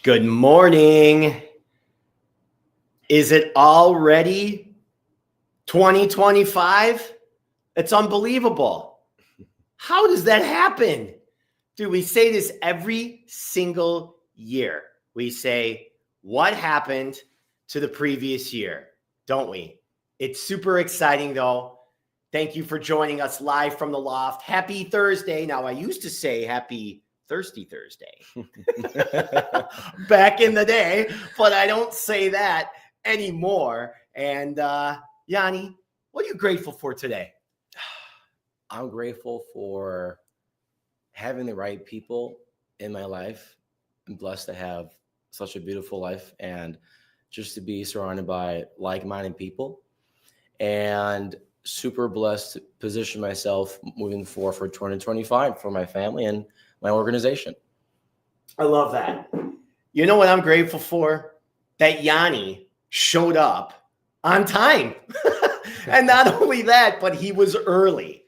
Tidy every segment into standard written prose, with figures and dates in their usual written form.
Good morning. Is it already 2025? It's unbelievable. How does that happen? Dude, we say this every single year. We say, what happened to the previous year? Don't we? It's super exciting, though. Thank you for joining us live from the loft. Happy Thursday. Now, I used to say happy Thirsty Thursday back in the day, but I don't say that anymore. And Yianni, what are you grateful for today? I'm grateful for having the right people in my life. I'm blessed to have such a beautiful life and just to be surrounded by like-minded people, and super blessed to position myself moving forward for 2025 for my family and my organization. I love that. You know what I'm grateful for? That Yianni showed up on time. And not only that, but he was early.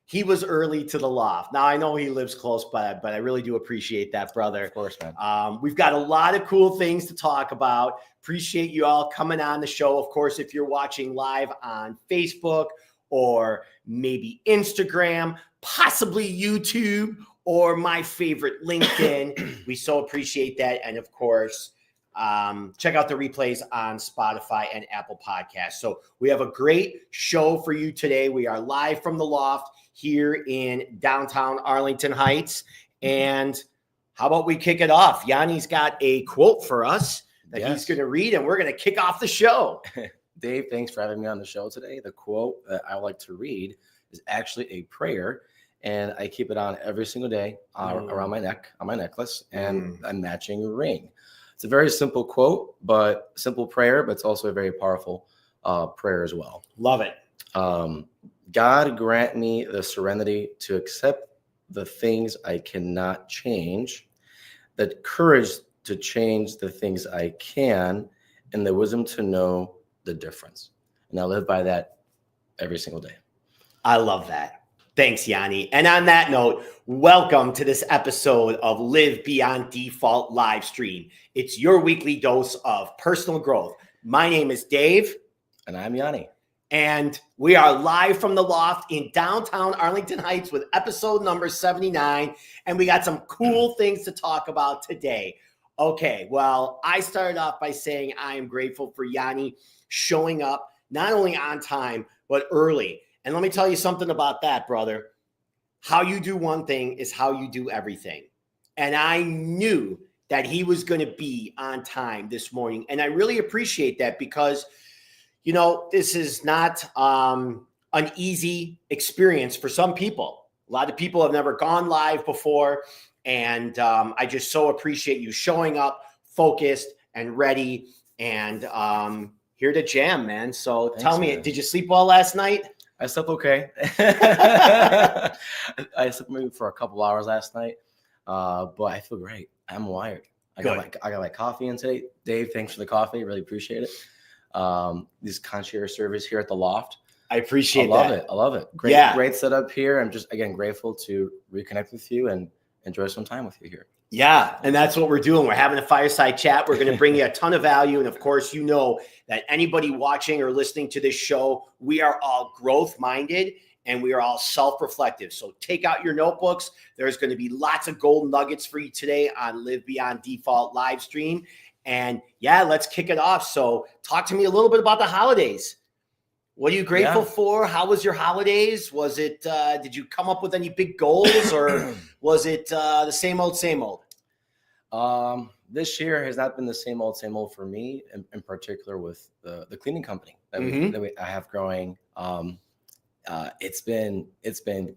He was early to the loft. Now, I know he lives close by, but I really do appreciate that, brother. Of course, man. We've got a lot of cool things to talk about. Appreciate you all coming on the show. Of course, if you're watching live on Facebook or maybe Instagram, possibly YouTube, or my favorite, LinkedIn, we so appreciate that. And of course, check out the replays on Spotify and Apple Podcasts. So we have a great show for you today. We are live from the loft here in downtown Arlington Heights. And how about we kick it off? Yianni's got a quote for us that he's going to read, and we're going to kick off the show. Dave, thanks for having me on the show today. The quote that I like to read is actually a prayer, and I keep it on every single day around my neck, on my necklace, and a matching ring. It's a very simple quote, but simple prayer, but it's also a very powerful prayer as well. Love it. God grant me the serenity to accept the things I cannot change, the courage to change the things I can, and the wisdom to know the difference. And I live by that every single day. I love that. Thanks, Yianni. And on that note, welcome to this episode of Live Beyond Default live stream. It's your weekly dose of personal growth. My name is Dave. And I'm Yianni. And we are live from the loft in downtown Arlington Heights with episode number 79. And we got some cool things to talk about today. Okay, well, I started off by saying I am grateful for Yianni showing up not only on time, but early. And let me tell you something about that, brother. How you do one thing is how you do everything. And I knew that he was going to be on time this morning. And I really appreciate that because, you know, this is not an easy experience for some people. A lot of people have never gone live before. And I just so appreciate you showing up focused and ready and here to jam, man. So thanks, tell me, man. Did you sleep well last night? I slept okay. I slept maybe for a couple hours last night, but I feel great. I'm wired. I got my coffee in today. Dave, thanks for the coffee. Really appreciate it. This concierge service here at the loft. I appreciate that. I love it. Great setup here. I'm just, again, grateful to reconnect with you and enjoy some time with you here. Yeah, and that's what we're doing. We're having a fireside chat. We're going to bring you a ton of value. And of course, you know that anybody watching or listening to this show, we are all growth-minded and we are all self-reflective. So take out your notebooks. There's going to be lots of gold nuggets for you today on Live Beyond Default live stream. And yeah, let's kick it off. So talk to me a little bit about the holidays. What are you grateful for? How was your holidays? Was it, did you come up with any big goals or was it the same old, same old? This year has not been the same old for me, in particular with the cleaning company that I have growing. It's been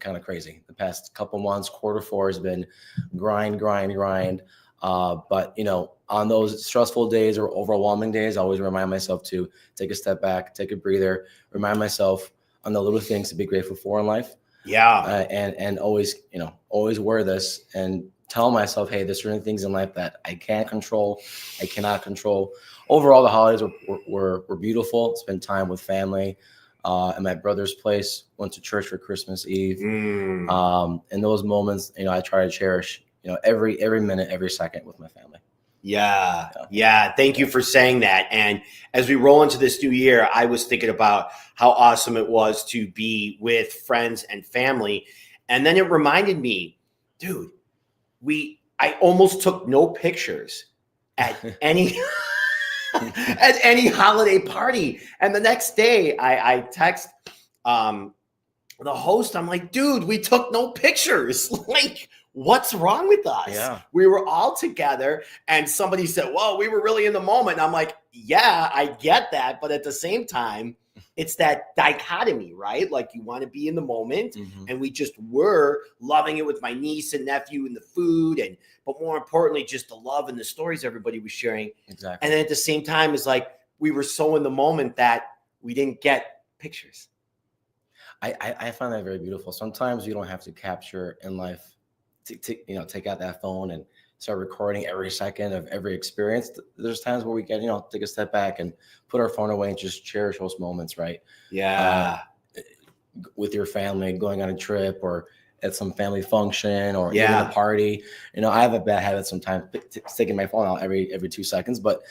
kind of crazy. The past couple months, Q4 has been grind. But, you know, on those stressful days or overwhelming days, I always remind myself to take a step back, take a breather, remind myself on the little things to be grateful for in life. Yeah. And always, you know, always wear this and tell myself, hey, there's certain things in life that I can't control, I cannot control. Overall, the holidays were beautiful. Spent time with family at my brother's place, went to church for Christmas Eve. And those moments, you know, I try to cherish, you know, every minute, every second with my family. Yeah. Yeah. Thank you for saying that. And as we roll into this new year, I was thinking about how awesome it was to be with friends and family. And then it reminded me, dude, I almost took no pictures at any at any holiday party. And the next day I text the host, I'm like, dude, we took no pictures. Like, what's wrong with us? Yeah. We were all together, and somebody said, well, we were really in the moment. And I'm like, yeah, I get that. But at the same time, it's that dichotomy, right? Like, you want to be in the moment, and we just were loving it with my niece and nephew and the food, but more importantly, just the love and the stories everybody was sharing. Exactly. And then at the same time, it's like we were so in the moment that we didn't get pictures. I find that very beautiful. Sometimes you don't have to capture in life, take out that phone and start recording every second of every experience. There's times where we can, take a step back and put our phone away and just cherish those moments, right? Yeah. With your family, going on a trip or at some family function or even Yeah. a party. I have a bad habit sometimes taking my phone out every 2 seconds. But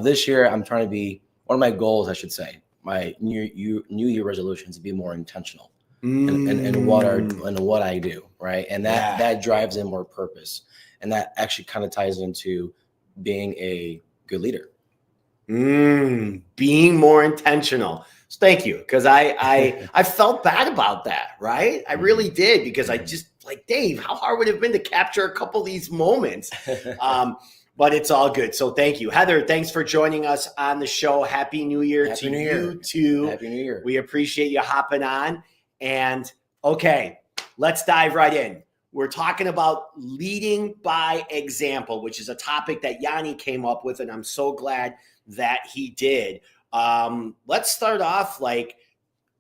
this year I'm trying to be, one of my goals, I should say, my New Year resolution, to be more intentional and what I do, right? And that drives in more purpose, and that actually kind of ties into being a good leader. Being more intentional. So thank you, because I felt bad about that, right? I really did, because I just, like, Dave, how hard would it have been to capture a couple of these moments? But it's all good. So thank you. Heather, thanks for joining us on the show. Happy New Year to you too. Happy New Year. We appreciate you hopping on. And okay, let's dive right in. We're talking about leading by example, which is a topic that Yianni came up with, and I'm so glad that he did. Let's start off, like,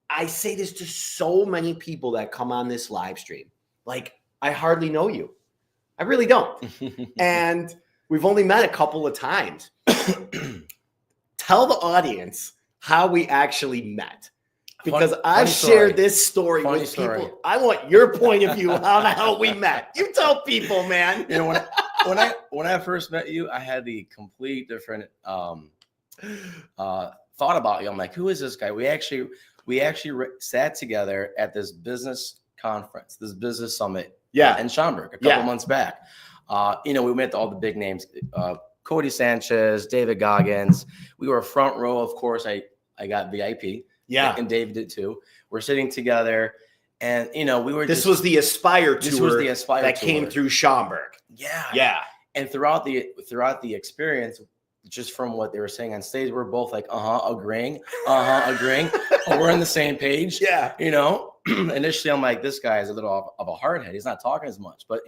I say this to so many people that come on this live stream. Like, I hardly know you. I really don't. And we've only met a couple of times. Tell the audience how we actually met, because I've shared this story with people. I want your point of view how the hell we met. You tell people, man. When I first met you, I had the complete different thought about you. I'm like, who is this guy? We actually sat together at this business conference, this business summit, in Schaumburg a couple months back. We met all the big names, Cody Sanchez, David Goggins. We were front row. Of course, I got VIP. Yeah. And Dave did too. We're sitting together, and we were. This was the Aspire tour. This was the Aspire that tour came through Schaumburg. Yeah. Yeah. And throughout the experience, just from what they were saying on stage, we're both like, agreeing. Oh, we're on the same page. Yeah. Initially, I'm like, this guy is a little of a hard head. He's not talking as much, but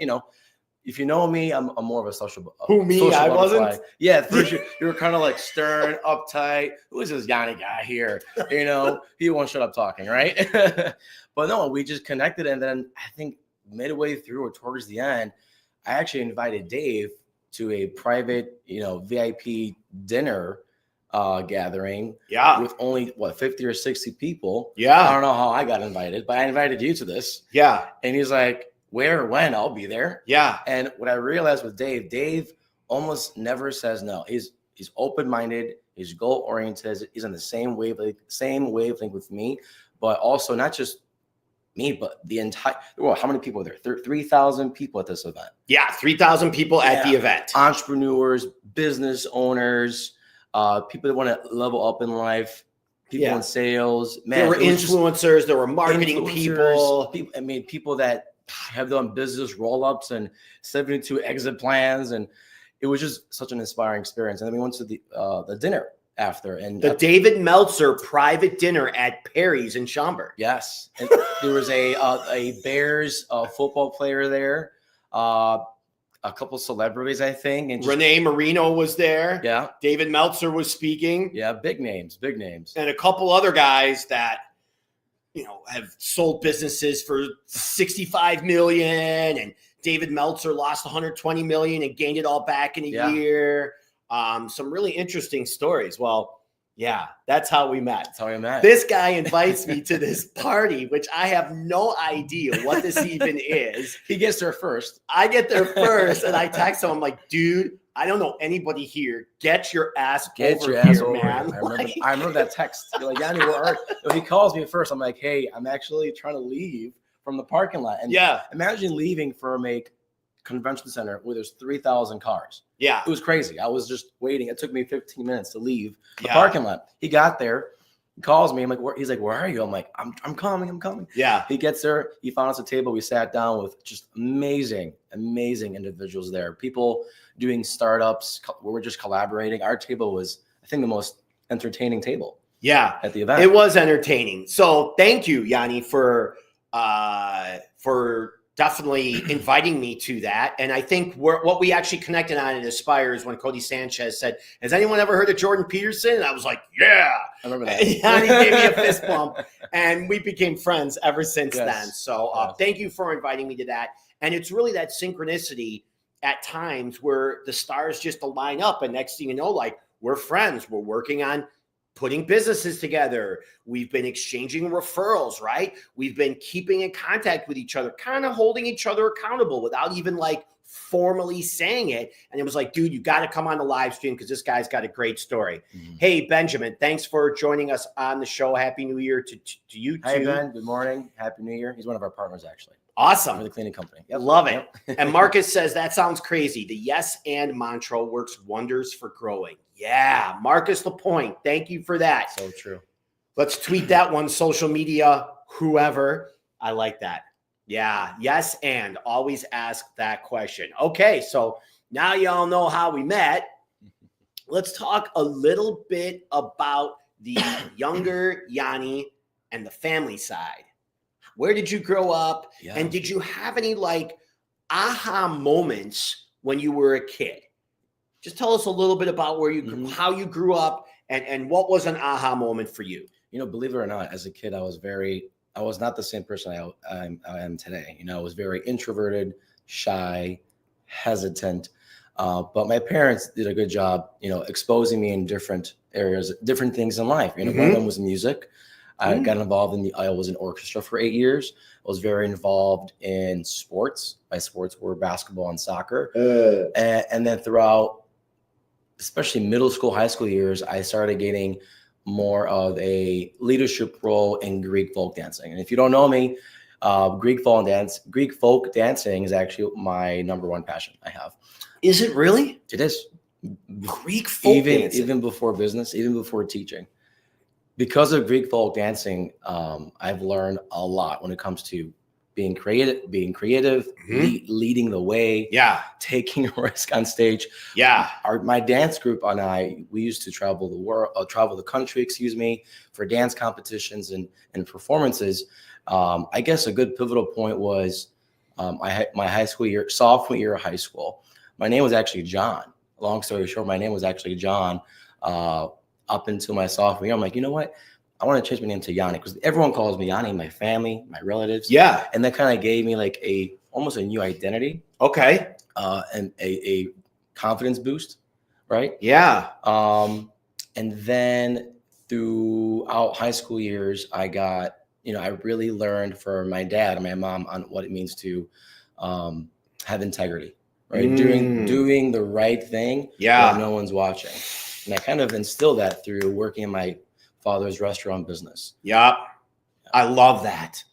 if you know me, I'm more of a social. Who, me? Social I butterfly. wasn't. Yeah, first you were kind of like stern, uptight. Who is this Yianni guy here? He won't shut up talking, right? But no, we just connected, and then I think midway through or towards the end, I actually invited Dave to a private, VIP dinner gathering. Yeah. With only 50 or 60 people. Yeah. I don't know how I got invited, but I invited you to this. Yeah. And he's like, where, when? I'll be there. Yeah. And what I realized with Dave almost never says no. He's open-minded, he's goal-oriented, he's on the same wavelength with me, but also not just me, but the entire, how many people are there? 3,000 people at this event. Yeah, 3,000 people at the event. Entrepreneurs, business owners, people that want to level up in life, people in sales. Man, there were influencers, there were marketing people. People that have done business roll-ups and 72 exit plans, and it was just such an inspiring experience. And then we went to the dinner after, and the David Meltzer private dinner at Perry's in Schaumburg. Yes, and there was a Bears football player there, a couple celebrities, I think, and Renee Marino was there. Yeah, David Meltzer was speaking. Yeah, big names, and a couple other guys that have sold businesses for 65 million, and David Meltzer lost 120 million and gained it all back in a year. Some really interesting stories. Well, yeah, that's how we met. This guy invites me to this party, which I have no idea what this even is. He gets there first. I get there first, and I text him. I'm like, dude, I don't know anybody here. Get your ass Get over your ass here, over man. here. I remember that text. You're like, Yianni, where are you? He calls me at first. I'm like, hey, I'm actually trying to leave from the parking lot. And imagine leaving from a convention center where there's 3,000 cars. Yeah. It was crazy. I was just waiting. It took me 15 minutes to leave the parking lot. He got there. He calls me. I'm like, he's like, where are you? I'm like, I'm coming. Yeah. He gets there. He found us a table. We sat down with just amazing individuals there. People doing startups where we're just collaborating. Our table was, I think, the most entertaining table. Yeah. At the event. It was entertaining. So thank you, Yianni, for definitely inviting me to that. And I think what we actually connected on at Aspire is when Cody Sanchez said, has anyone ever heard of Jordan Peterson? And I was like, yeah. I remember that. And he gave me a fist bump. And we became friends ever since then. So thank you for inviting me to that. And it's really that synchronicity at times where the stars just align up. And next thing you know, like, we're friends. We're working on putting businesses together. We've been exchanging referrals, right? We've been keeping in contact with each other, kind of holding each other accountable without even like formally saying it. And it was like, dude, you got to come on the live stream because this guy's got a great story. Mm-hmm. Hey, Benjamin, thanks for joining us on the show. Happy New Year to you too. Hey, Ben. Good morning. Happy New Year. He's one of our partners, actually. Awesome. For the cleaning company. Yep. Love it. Yep. And Marcus says, that sounds crazy. The yes and mantra works wonders for growing. Yeah. Marcus Lapointe. Thank you for that. So true. Let's tweet that one, social media, whoever. I like that. Yeah. Yes. And always ask that question. Okay. So now y'all know how we met. Let's talk a little bit about the younger Yianni and the family side. Where did you grow up? Yeah. And did you have any like aha moments when you were a kid? Just tell us a little bit about where you, how you grew up and what was an aha moment for you? You know, believe it or not, as a kid, I was not the same person I am today. You know, I was very introverted, shy, hesitant. But my parents did a good job, you know, exposing me in different areas, different things in life. You know, one of them was music. I got involved I was in orchestra for 8 years. I was very involved in sports. My sports were basketball and soccer. And then throughout, especially middle school, high school years, I started getting more of a leadership role in Greek folk dancing. And if you don't know me, Greek folk dancing is actually my number one passion I have. Is it really? It is. Greek folk dancing? Even before business, even before teaching. Because of Greek folk dancing, I've learned a lot when it comes to being creative, leading the way, taking a risk on stage. Yeah. My dance group and I, we used to travel the country, for dance competitions and performances. I guess a good pivotal point was my sophomore year of high school. My name was actually John. Long story short, my name was actually John. Up until my sophomore year, I'm like, you know what? I want to change my name to Yianni because everyone calls me Yianni, my family, my relatives. Yeah. And that kind of gave me like almost a new identity. Okay. And a confidence boost, right? Yeah. And then throughout high school years, I really learned from my dad and my mom on what it means to have integrity, right? Doing the right thing when no one's watching. And I kind of instilled that through working in my father's restaurant business. Yeah. I love that.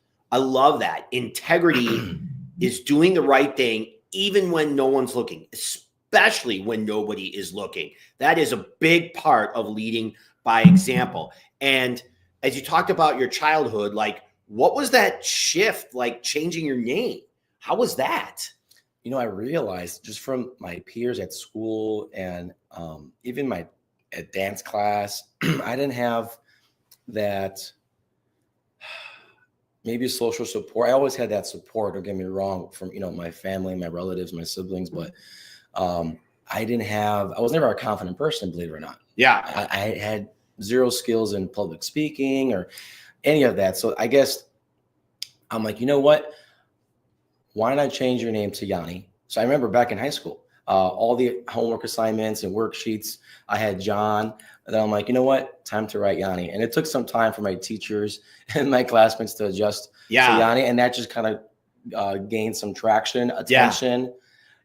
Integrity is doing the right thing, even when no one's looking, especially when nobody is looking. That is a big part of leading by example. And as you talked about your childhood, like, what was that shift, like changing your name? How was that? You know, I realized just from my peers at school and even at dance class, I didn't have that maybe social support. I always had that support, don't get me wrong, from, my family, my relatives, my siblings, but I was never a confident person, believe it or not. Yeah. I had zero skills in public speaking or any of that. So I guess I'm like, you know what? Why not change your name to Yianni? So I remember back in high school, all the homework assignments and worksheets, I had John. And then I'm like, you know what? Time to write Yianni. And it took some time for my teachers and my classmates to adjust to Yianni. And that just kind of gained some traction, attention.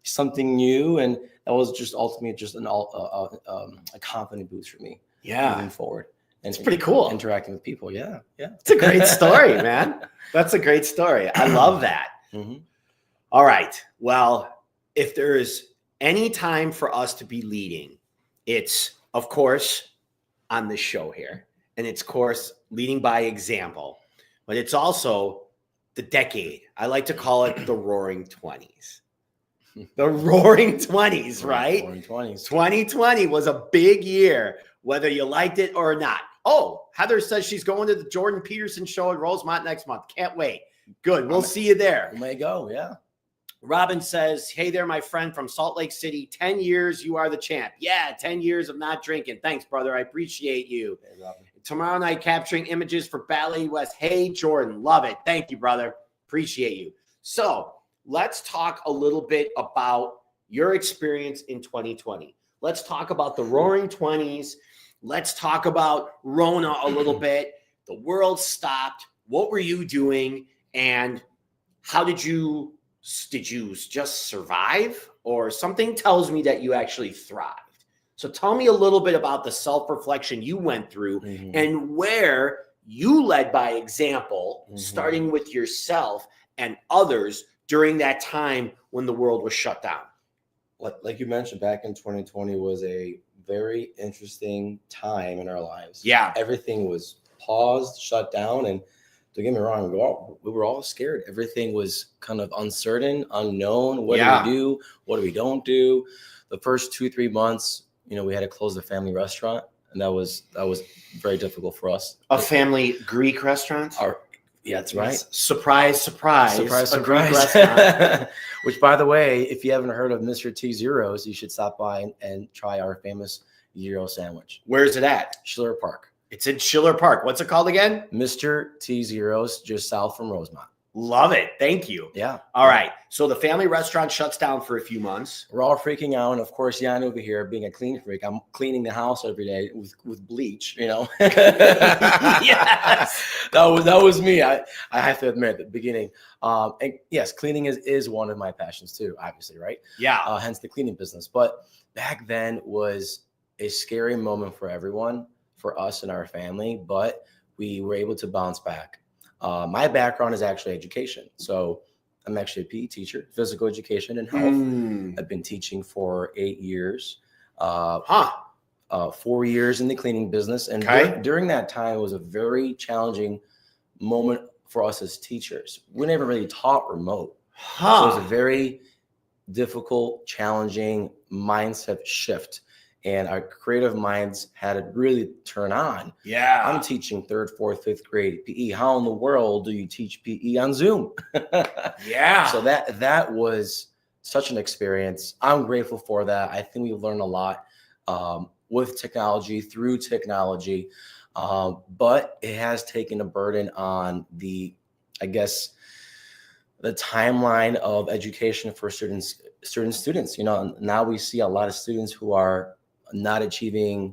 something new, and that was just ultimately just a confident boost for me. Moving forward. And it's pretty cool. Interacting with people. Yeah. It's a great story, man. That's a great story. I love that. All right. Well, if there is any time for us to be leading, it's, of course, on this show here. And it's, of course, leading by example. But it's also the decade. I like to call it the Roaring 20s. The Roaring 20s, right? Roaring 20s. 2020 was a big year, whether you liked it or not. Oh, Heather says she's going to the Jordan Peterson show at Rosemont next month. Can't wait. Good. We'll see you there. We may go. Yeah. Robin says, hey there, my friend from Salt Lake City. 10 years, you are the champ. Yeah, 10 years of not drinking. Thanks, brother. I appreciate you. Hey, tomorrow night, capturing images for Ballet West. Hey, Jordan. Love it. Thank you, brother. Appreciate you. So let's talk a little bit about your experience in 2020. Let's talk about the Roaring 20s. Let's talk about Rona a little bit. The world stopped. What were you doing? And how did you just survive? Or something tells me that you actually thrived. So tell me a little bit about the self-reflection you went through and where you led by example, starting with yourself and others during that time when the world was shut down. Like you mentioned, back in 2020 was a very interesting time in our lives. Yeah. Everything was paused, shut down, and don't get me wrong, we were all scared. Everything was kind of uncertain, unknown. What do we do? What do we don't do? The first 2-3 months, we had to close the family restaurant, and that was very difficult for us. A family Greek restaurant? Yeah, that's right. Surprise, surprise. Surprise, a surprise. Greek restaurant. Which, by the way, if you haven't heard of Mr. T's Gyros, you should stop by and try our famous gyro sandwich. Where's it at? Schiller Park. It's in Schiller Park. What's it called again? Mr. T's Gyros, just south from Rosemont. Love it. Thank you. Yeah. All right. So the family restaurant shuts down for a few months. We're all freaking out. And of course, Yianni over here, being a clean freak, I'm cleaning the house every day with bleach, Yes. That was me. I have to admit at the beginning. And yes, cleaning is one of my passions too, obviously, right? Yeah. Hence the cleaning business. But back then was a scary moment for everyone, for us and our family, but we were able to bounce back. My background is actually education. So I'm actually a PE teacher, physical education and health. I've been teaching for 8 years, 4 years in the cleaning business. And during that time, it was a very challenging moment for us as teachers. We never really taught remote. So it was a very difficult, challenging mindset shift. And our creative minds had to really turn on. Yeah. I'm teaching 3rd, 4th, 5th grade PE. How in the world do you teach PE on Zoom? Yeah. So that was such an experience. I'm grateful for that. I think we've learned a lot with technology, through technology. But it has taken a burden on the timeline of education for certain students. Now we see a lot of students who are not achieving,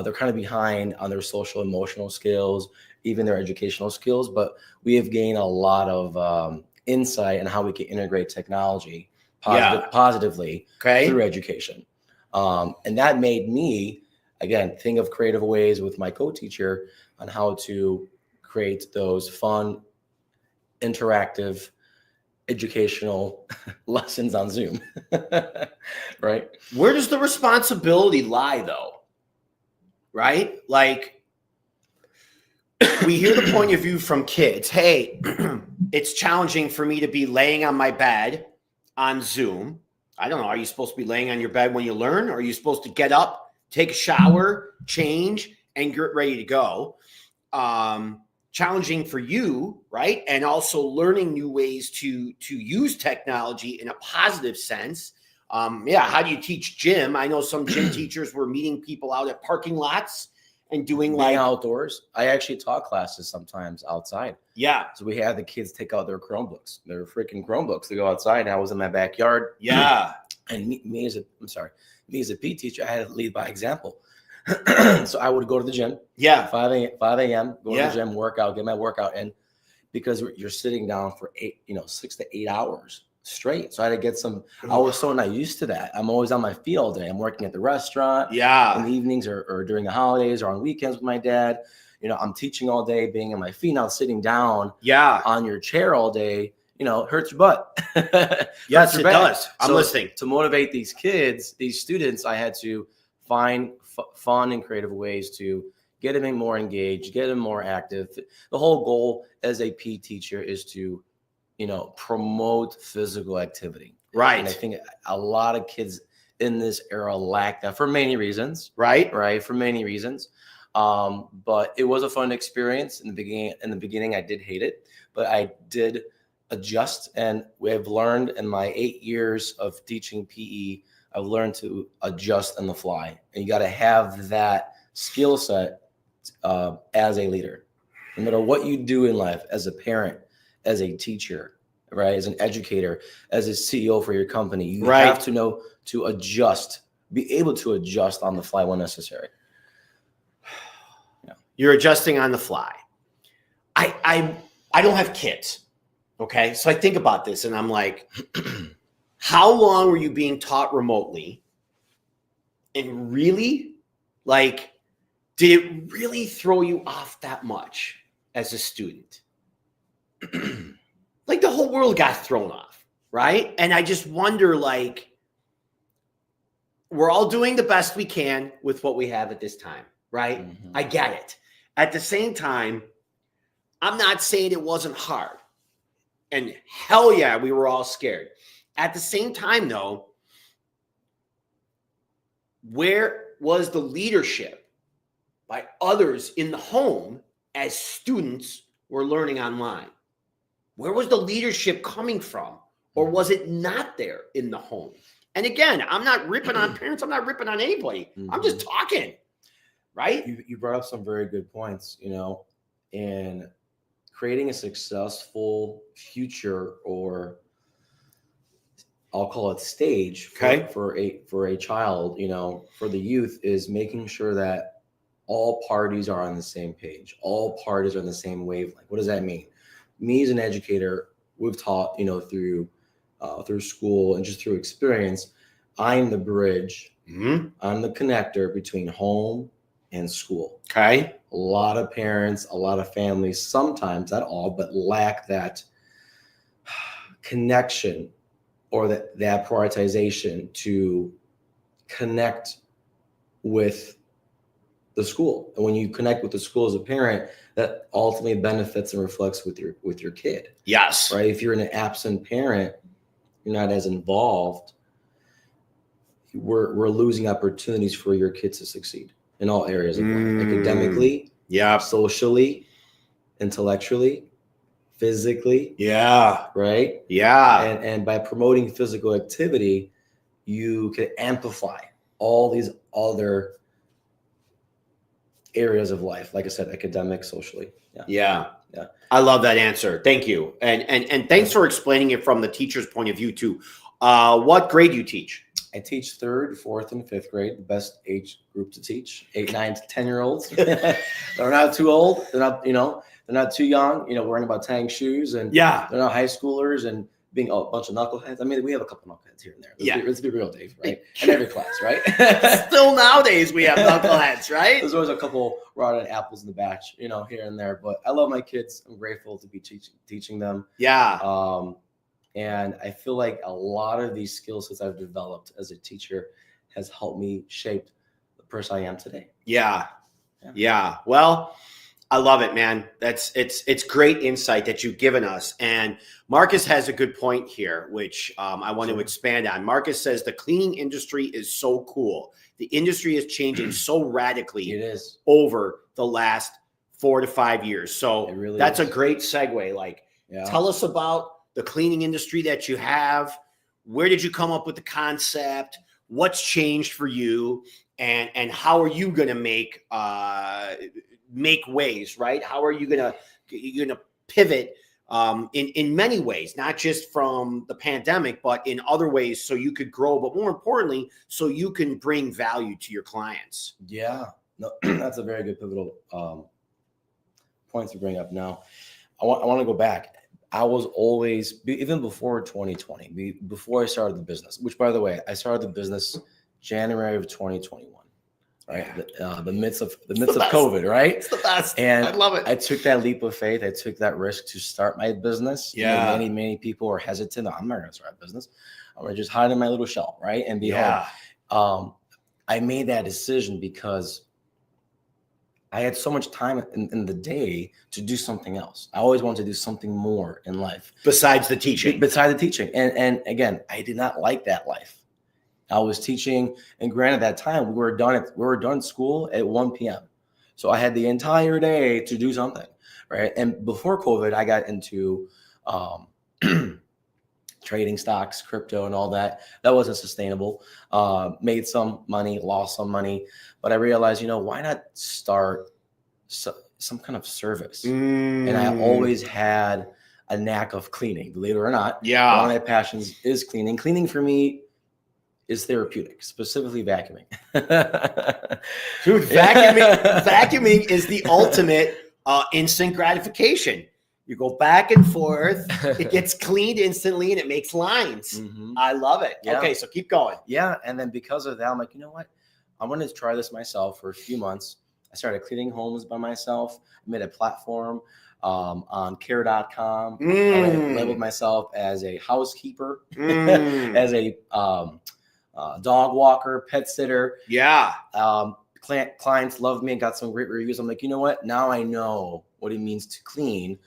they're kind of behind on their social emotional skills, even their educational skills, but we have gained a lot of insight on how we can integrate technology positively through education. And that made me, again, think of creative ways with my co-teacher on how to create those fun, interactive, educational lessons on Zoom. Right? Where does the responsibility lie, though? Right? Like, we hear the point of view from kids. Hey, it's challenging for me to be laying on my bed on Zoom. I don't know. Are you supposed to be laying on your bed when you learn? Or are you supposed to get up, take a shower, change, and get ready to go? Challenging for you, right? And also learning new ways to use technology in a positive sense. How do you teach gym? I know some gym teachers were meeting people out at parking lots and doing outdoors. I actually taught classes sometimes outside. Yeah. So we had the kids take out their Chromebooks, their freaking Chromebooks to go outside. And I was in my backyard. Yeah. And me as a PE teacher, I had to lead by example. So I would go to the gym. Yeah. 5 a.m. Go to the gym, workout, get my workout in, because you're sitting down for 6 to 8 hours. straight. So I had to get some, I was so not used to that. I'm always on my feet all day. I'm working at the restaurant in the evenings or during the holidays or on weekends with my dad. You know, I'm teaching all day, being on my feet. Now sitting down on your chair all day, you know, hurts your butt. Yes, it does. I'm listening. To motivate these kids, these students, I had to find fun and creative ways to get them more engaged, get them more active. The whole goal as a PE teacher is to, you know, promote physical activity. Right. And I think a lot of kids in this era lack that for many reasons. Right. For many reasons. But it was a fun experience in the beginning. In the beginning, I did hate it, but I did adjust, and we have learned in my 8 years of teaching PE, I've learned to adjust on the fly. And you got to have that skill set as a leader. No matter what you do in life, as a parent, as a teacher, right, as an educator, as a CEO for your company, you have to know to adjust, be able to adjust on the fly when necessary. You're adjusting on the fly. I don't have kids. Okay. So I think about this and I'm like, how long were you being taught remotely? And really, like, did it really throw you off that much as a student? Like the whole world got thrown off, right? And I just wonder, like, we're all doing the best we can with what we have at this time, right? Mm-hmm. I get it. At the same time, I'm not saying it wasn't hard. And hell yeah, we were all scared. At the same time, though, where was the leadership by others in the home as students were learning online? Where was the leadership coming from? Or was it not there in the home? And again, I'm not ripping on parents. I'm not ripping on anybody. Mm-hmm. I'm just talking, right? You brought up some very good points, you know, in creating a successful future, or I'll call it stage for a child, you know, for the youth, is making sure that all parties are on the same page. All parties are on the same wavelength. What does that mean? Me as an educator, we've taught, you know, through school and just through experience, I'm the bridge. Mm-hmm. I'm the connector between home and school. Okay. A lot of parents, a lot of families, sometimes not all, but lack that connection or that prioritization to connect with the school. And when you connect with the school as a parent, that ultimately benefits and reflects with your kid. Yes. Right. If you're an absent parent, you're not as involved. We're losing opportunities for your kids to succeed in all areas of life, academically, socially, intellectually, physically. Yeah. Right. Yeah. And by promoting physical activity, you can amplify all these other areas of life. Like I said, academic, socially. Yeah. I love that answer. Thank you. And thanks for explaining it from the teacher's point of view too. What grade do you teach? I teach 3rd, 4th, and 5th grade, the best age group to teach, 8, 9 to 10-year-olds. They're not too old. They're not, you know, they're not too young, you know, wearing about tang shoes, and they're not high schoolers and being a bunch of knuckleheads. I mean, we have a couple knuckleheads here and there. Let's be real, Dave, right? In every class, right? Still nowadays we have knuckleheads, right? There's always a couple rotten apples in the batch, you know, here and there. But I love my kids. I'm grateful to be teaching them. Yeah. And I feel like a lot of these skill sets I've developed as a teacher has helped me shape the person I am today. Yeah. Well, I love it, man. It's great insight that you've given us. And Marcus has a good point here, which I want to expand on. Marcus says the cleaning industry is so cool. The industry is changing so radically. It is over the last 4 to 5 years. So really that's a great segue. Like, tell us about the cleaning industry that you have. Where did you come up with the concept? What's changed for you? And how are you going to make ways, right? How are you going to pivot in many ways, not just from the pandemic, but in other ways so you could grow, but more importantly, so you can bring value to your clients? Yeah, no, that's a very good pivotal point to bring up now. I want to go back. I was always, even before 2020, before I started the business, which by the way, I started the business January of 2021. Right, the midst of COVID, right? It's the best. And I love it. I took that leap of faith. I took that risk to start my business. Yeah. Many people are hesitant. I'm not going to start a business. I'm going to just hide in my little shell, right? And be home. I made that decision because I had so much time in the day to do something else. I always wanted to do something more in life besides the teaching. And again, I did not like that life. I was teaching, and granted, that time we were done school at 1 p.m. So I had the entire day to do something, right? And before COVID, I got into trading stocks, crypto, and all that. That wasn't sustainable. Made some money, lost some money, but I realized, why not start some kind of service? And I always had a knack of cleaning, believe it or not. Yeah, one of my passions is cleaning. Cleaning for me is therapeutic, specifically vacuuming. Dude, vacuuming is the ultimate instant gratification. You go back and forth, it gets cleaned instantly, and it makes lines. I love it. Yeah. Okay, so keep going. Yeah, and then because of that, I'm like, you know what? I'm going to try this myself for a few months. I started cleaning homes by myself. I made a platform on care.com. I labeled myself as a housekeeper, as a dog walker, pet sitter. Yeah. Clients loved me and got some great reviews. I'm like, you know what? Now I know what it means to clean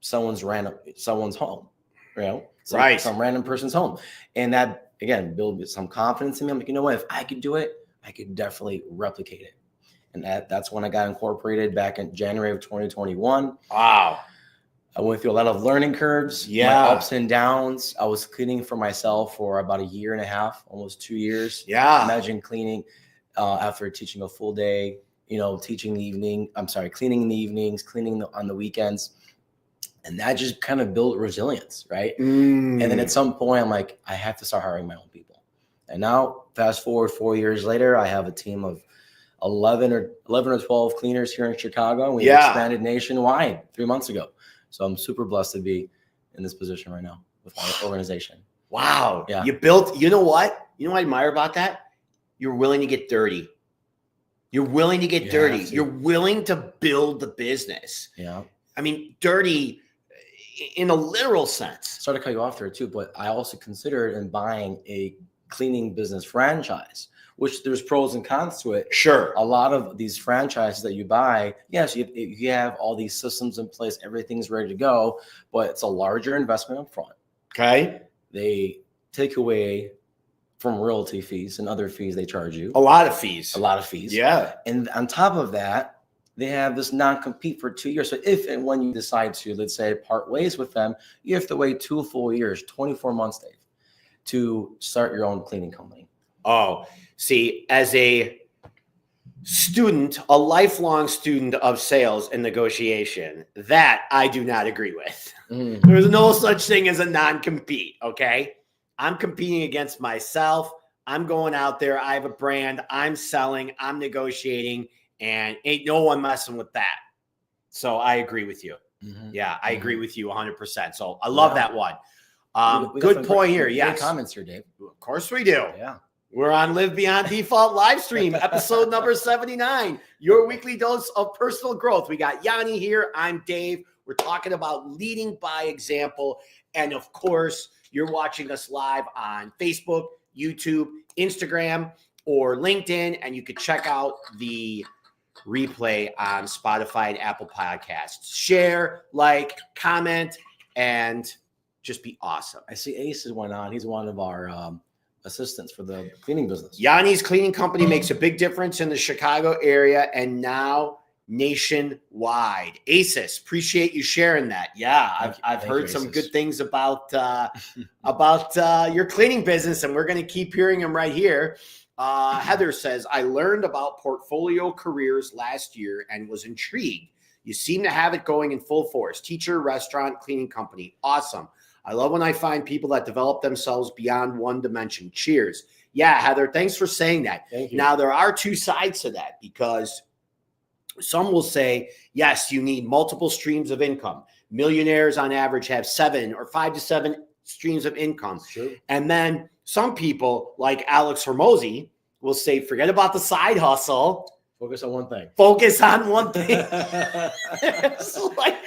someone's home, some random person's home. And that, again, built some confidence in me. I'm like, you know what? If I could do it, I could definitely replicate it. And that's when I got incorporated back in January of 2021. Wow. I went through a lot of learning curves, my ups and downs. I was cleaning for myself for about 1.5 years, almost 2 years. Yeah. Imagine cleaning after teaching a full day, teaching the evening. Cleaning in the evenings, cleaning on the weekends. And that just kind of built resilience, right? And then at some point, I'm like, I have to start hiring my own people. And now, fast forward 4 years later, I have a team of 11 or 12 cleaners here in Chicago. And we expanded nationwide 3 months ago. So I'm super blessed to be in this position right now with my organization. Wow. Yeah. You know what? You know what I admire about that? You're willing to get dirty. You're willing to get dirty. You're willing to build the business. Yeah. I mean, dirty in a literal sense. Sorry to cut you off there too, but I also considered in buying a cleaning business franchise, which there's pros and cons to it. Sure. A lot of these franchises that you buy, yes, you have all these systems in place, everything's ready to go, but it's a larger investment up front. Okay. They take away from royalty fees and other fees they charge you. A lot of fees. Yeah. And on top of that, they have this non-compete for 2 years. So if and when you decide to, let's say, part ways with them, you have to wait 2 full years, 24 months, Dave, to start your own cleaning company. Oh, see, as a student, a lifelong student of sales and negotiation, that I do not agree with. There's no such thing as a non-compete, okay? I'm competing against myself. I'm going out there. I have a brand. I'm selling. I'm negotiating. And ain't no one messing with that. So I agree with you. Yeah, I agree with you 100%. So I love that one. Good point here. Yes. Comments here, Dave. Of course we do. Yeah. We're on Live Beyond Default live stream, episode number 79, your weekly dose of personal growth. We got Yianni here. I'm Dave. We're talking about leading by example. And of course, you're watching us live on Facebook, YouTube, Instagram, or LinkedIn. And you could check out the replay on Spotify and Apple Podcasts. Share, like, comment, and just be awesome. I see Ace is one on. He's one of our assistants for the cleaning business. Yanni's cleaning company makes a big difference in the Chicago area and now nationwide. Aces, appreciate you sharing that. Yeah, I've heard some good things about your cleaning business, and we're going to keep hearing them right here. Heather says, I learned about portfolio careers last year and was intrigued. You seem to have it going in full force. Teacher, restaurant, cleaning company. Awesome. I love when I find people that develop themselves beyond one dimension. Cheers. Yeah, Heather, thanks for saying that. Thank you. Now, there are two sides to that because some will say, yes, you need multiple streams of income. millionaires on average have 5 to 7 streams of income. True. And then some people like Alex Hormozy will say, forget about the side hustle. Focus on one thing. Focus on one thing. It's like,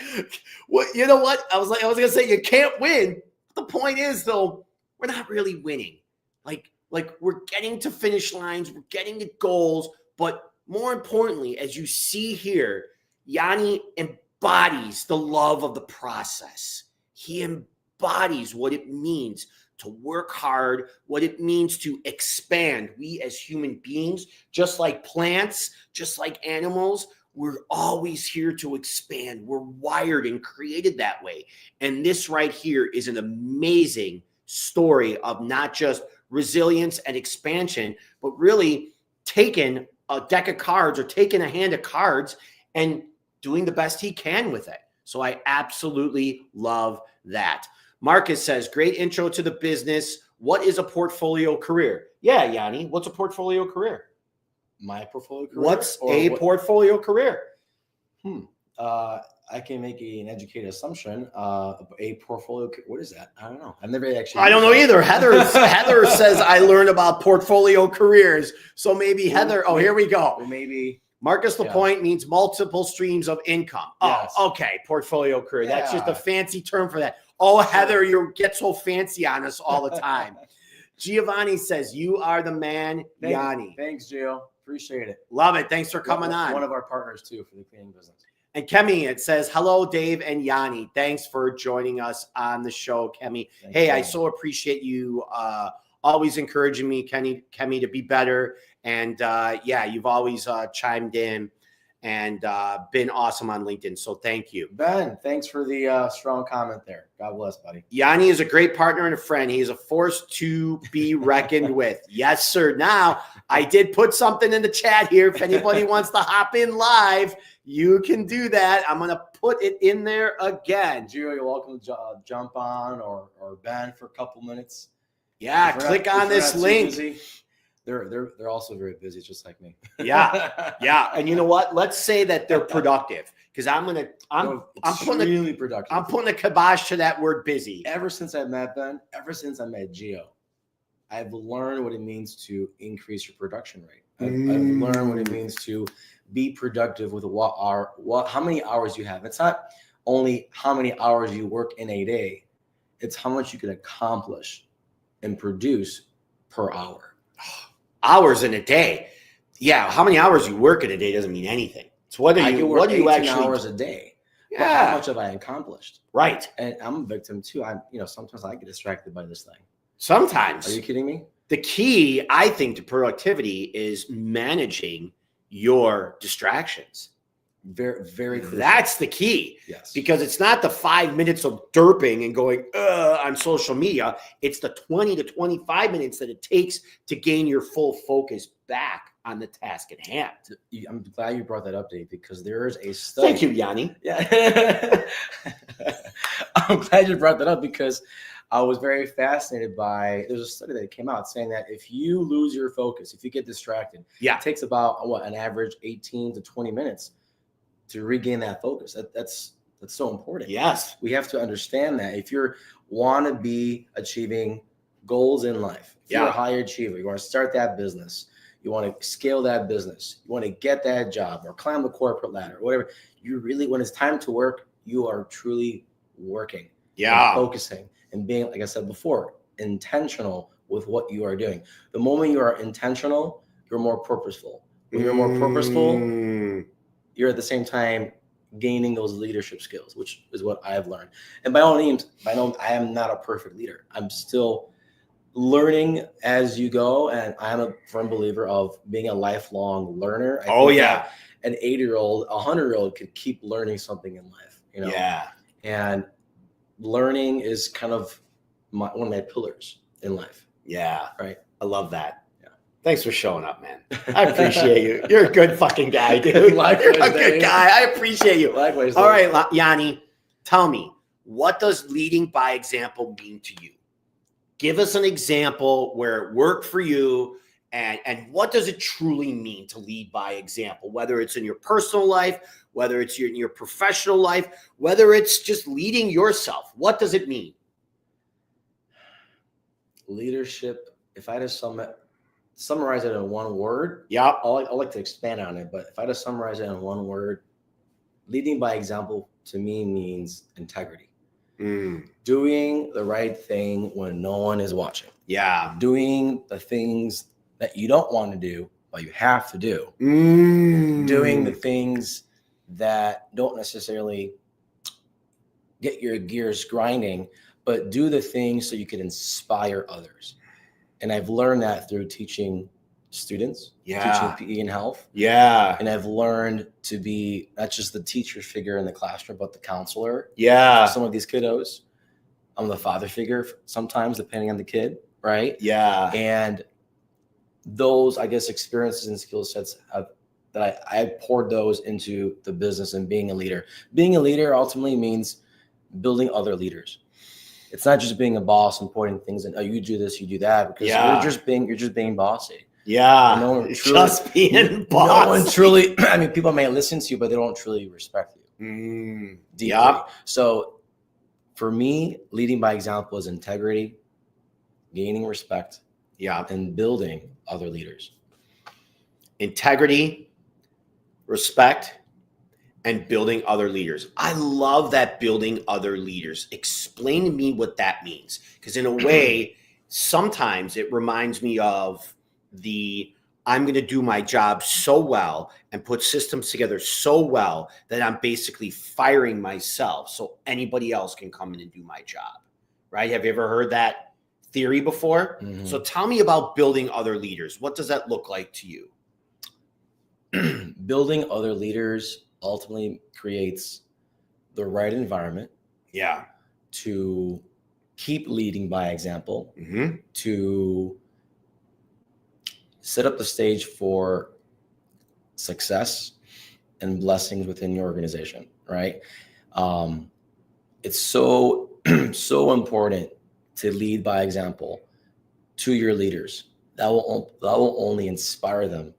what, you know what? I was gonna say you can't win. The point is, though, we're not really winning. Like we're getting to finish lines, we're getting to goals, but more importantly, as you see here, Yianni embodies the love of the process. He embodies what it means to work hard, what it means to expand. We as human beings, just like plants, just like animals, we're always here to expand. We're wired and created that way. And this right here is an amazing story of not just resilience and expansion, but really taking a deck of cards or taking a hand of cards and doing the best he can with it. So I absolutely love that. Marcus says, great intro to the business. What is a portfolio career? Yeah, Yianni, what's a portfolio career? My portfolio career? What's a portfolio career? I can make an educated assumption. A portfolio, what is that? I don't know. I've never actually. I don't know either. Heather says I learned about portfolio careers. So maybe Heather, here we go. Or maybe. Marcus Lapointe means multiple streams of income. Yes. Oh, okay. Portfolio career. Yeah. That's just a fancy term for that. Oh, Heather, you get so fancy on us all the time. Giovanni says, you are the man, Yianni. Thanks, Gio. Appreciate it. Love it. Thanks for coming on. One of our partners, too, for the cleaning business. And Kemi, it says, hello, Dave and Yianni. Thanks for joining us on the show, Kemi. Hey, I so appreciate you always encouraging me, Kemi, to be better. And you've always chimed in and been awesome on LinkedIn. So thank you. Ben, thanks for the strong comment there. God bless, buddy. Yianni is a great partner and a friend. He is a force to be reckoned with. Yes, sir. Now, I did put something in the chat here. If anybody wants to hop in live, you can do that. I'm going to put it in there again. Gio, you're welcome to jump on or Ben for a couple minutes. Yeah, click on this link. They're also very busy, just like me. Yeah. And you know what? Let's say that they're productive, because I'm putting a kibosh to that word busy. Ever since I met Ben, ever since I met Gio, I've learned what it means to increase your production rate. I've learned what it means to be productive with how many hours you have. It's not only how many hours you work in a day, it's how much you can accomplish and produce per hour. Hours in a day. Yeah, how many hours you work in a day doesn't mean anything. So what do you actually hours a day? Yeah. How much have I accomplished? Right. And I'm a victim too. Sometimes I get distracted by this thing. Sometimes. Are you kidding me? The key, I think, to productivity is managing your distractions. Very, very crucial. That's the key. Yes. Because it's not the 5 minutes of derping and going on social media. It's the 20 to 25 minutes that it takes to gain your full focus back on the task at hand. I'm glad you brought that up, Dave, because there is a study. Thank you, Yianni. Yeah. I'm glad you brought that up, because I was very fascinated by, there's a study that came out saying that if you lose your focus, if you get distracted, it takes about an average 18 to 20 minutes to regain that focus. That's so important. Yes. We have to understand that if you want to be achieving goals in life, if you're a high achiever, you want to start that business, you want to scale that business, you want to get that job or climb the corporate ladder, whatever, when it's time to work, you are truly working. Yeah. Focusing and being, like I said before, intentional with what you are doing. The moment you are intentional, you're more purposeful. When you're more purposeful, you're at the same time gaining those leadership skills, which is what I've learned. And by all means, I am not a perfect leader. I'm still learning as you go, and I'm a firm believer of being a lifelong learner. I think that an 80-year-old, a 100-year-old could keep learning something in life. Yeah. And learning is kind of one of my pillars in life. Yeah. Right. I love that. Thanks for showing up, man. I appreciate you. You're a good fucking guy, dude. Likewise, You're a good guy. I appreciate you. Likewise. All right, Yianni, tell me, what does leading by example mean to you? Give us an example where it worked for you And what does it truly mean to lead by example, whether it's in your personal life, whether it's in your professional life, whether it's just leading yourself? What does it mean? Leadership, if I had to summarize it in one word, Yeah. I like to expand on it, but if I had to summarize it in one word, leading by example to me means integrity. Doing the right thing when no one is watching. Yeah. Doing the things that you don't want to do, but you have to do. Doing the things that don't necessarily get your gears grinding, but do the things so you can inspire others. And I've learned that through teaching students, teaching PE and health. Yeah. And I've learned to be not just the teacher figure in the classroom, but the counselor. Yeah. For some of these kiddos. I'm the father figure sometimes, depending on the kid, right? Yeah. And those, I guess, experiences and skill sets that I poured those into the business and being a leader. Being a leader ultimately means building other leaders. It's not just being a boss and pointing things and, oh, you do this, you do that, because you're just being bossy. Yeah. No one just being bossy. No one truly, I mean, people may listen to you, but they don't truly respect you. Deeply. Yep. So for me, leading by example is integrity, gaining respect, and building other leaders. Integrity, respect, and building other leaders. I love that, building other leaders. Explain to me what that means. Because in a way, sometimes it reminds me of I'm going to do my job so well and put systems together so well that I'm basically firing myself so anybody else can come in and do my job, right? Have you ever heard that theory before? Mm-hmm. So tell me about building other leaders. What does that look like to you? Building other leaders ultimately creates the right environment to keep leading by example, to set up the stage for success and blessings within your organization, right? It's so important to lead by example to your leaders. That will only inspire them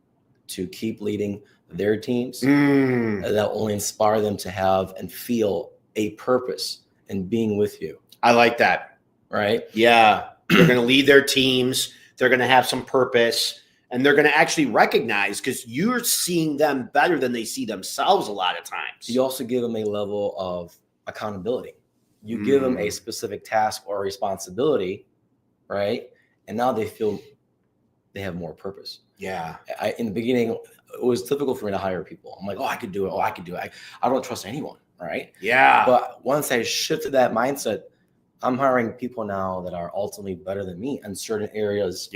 to keep leading their teams. That will only inspire them to have and feel a purpose in being with you. I like that. Right? Yeah. They're going to lead their teams. They're going to have some purpose. And they're going to actually recognize, because you're seeing them better than they see themselves a lot of times. You also give them a level of accountability. You give them a specific task or responsibility, right? And now they feel they have more purpose. Yeah. In the beginning, it was difficult for me to hire people. I'm like, I could do it. I don't trust anyone, right? Yeah. But once I shifted that mindset, I'm hiring people now that are ultimately better than me in certain areas.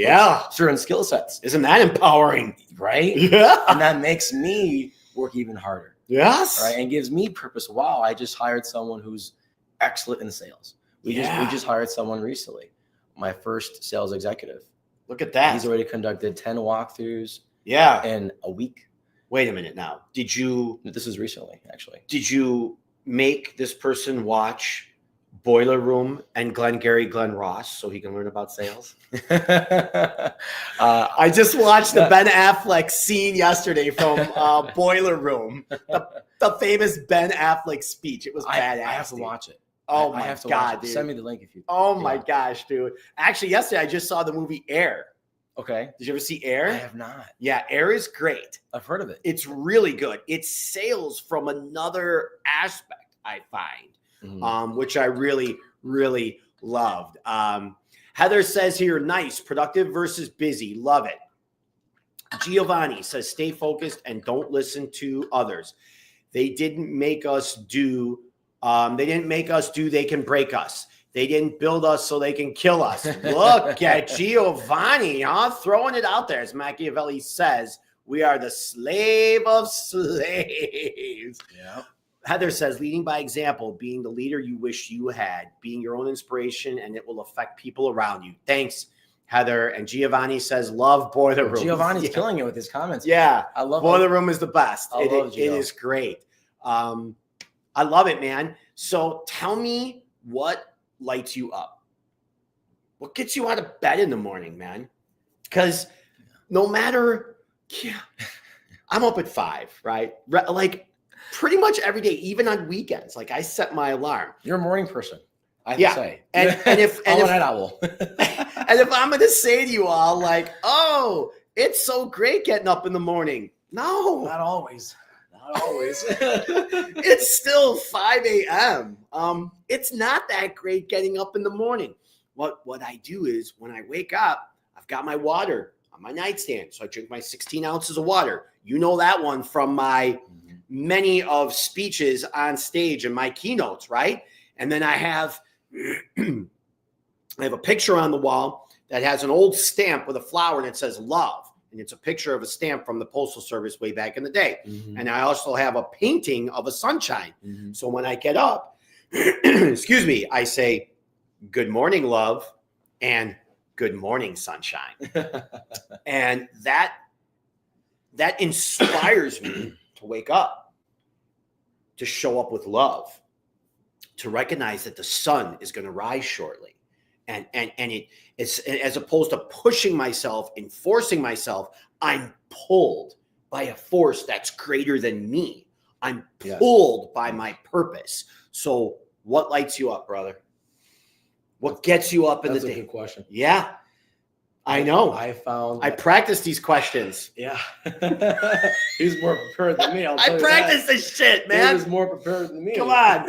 Certain skill sets. Isn't that empowering? Right? Yeah. And that makes me work even harder. Yes. Right. And gives me purpose. Wow. I just hired someone who's excellent in sales. We just hired someone recently. My first sales executive. Look at that. He's already conducted 10 walkthroughs. In a week. Wait a minute now. This is recently, actually. Did you make this person watch Boiler Room and Glenn Ross so he can learn about sales? I just watched the Ben Affleck scene yesterday from Boiler Room, the famous Ben Affleck speech. It was badass. I have to watch it. Oh my God, dude. Send me the link if you. Oh my gosh, dude. Actually, yesterday I just saw the movie Air. Okay. Did you ever see Air? I have not. Yeah, Air is great. I've heard of it. It's really good. It's sales from another aspect, I find, which I really, really loved. Heather says here, nice, productive versus busy. Love it. Giovanni says, stay focused and don't listen to others. They didn't make us do, they can break us. They didn't build us so they can kill us. Look at Giovanni, throwing it out there. As Machiavelli says, we are the slave of slaves. Yeah. Heather says, leading by example, being the leader you wish you had, being your own inspiration, and it will affect people around you. Thanks, Heather. And Giovanni says, love Boiler Room. Giovanni's killing it with his comments. Yeah. I love Boiler Room is the best. It is great. I love it, man. So tell me what lights you up. What gets you out of bed in the morning, man? Because no matter, yeah, I'm up at 5, right? Like pretty much every day, even on weekends. Like I set my alarm. You're a morning person, I have Yeah. to say. And if I'm a night owl. and if I'm gonna say to you all, like, oh, it's so great getting up in the morning. No, Not always. Not always. it's still 5 a.m. It's not that great getting up in the morning. What I do is when I wake up, I've got my water on my nightstand. So I drink my 16 ounces of water. You know that one from my many of speeches on stage and my keynotes, right? And then I have a picture on the wall that has an old stamp with a flower and it says love. And it's a picture of a stamp from the Postal Service way back in the day. And I also have a painting of a sunshine. So when I get up, excuse me, I say, good morning, love, and good morning, sunshine. And that inspires me to wake up, to show up with love, to recognize that the sun is going to rise shortly. And it's as opposed to pushing myself and forcing myself, I'm pulled by a force that's greater than me. I'm pulled by my purpose. So what lights you up, brother? What gets you up in the day? That's a good question. Yeah, I know. I practice these questions. Yeah. He's more prepared than me. I practice this shit, man. He's more prepared than me. Come on.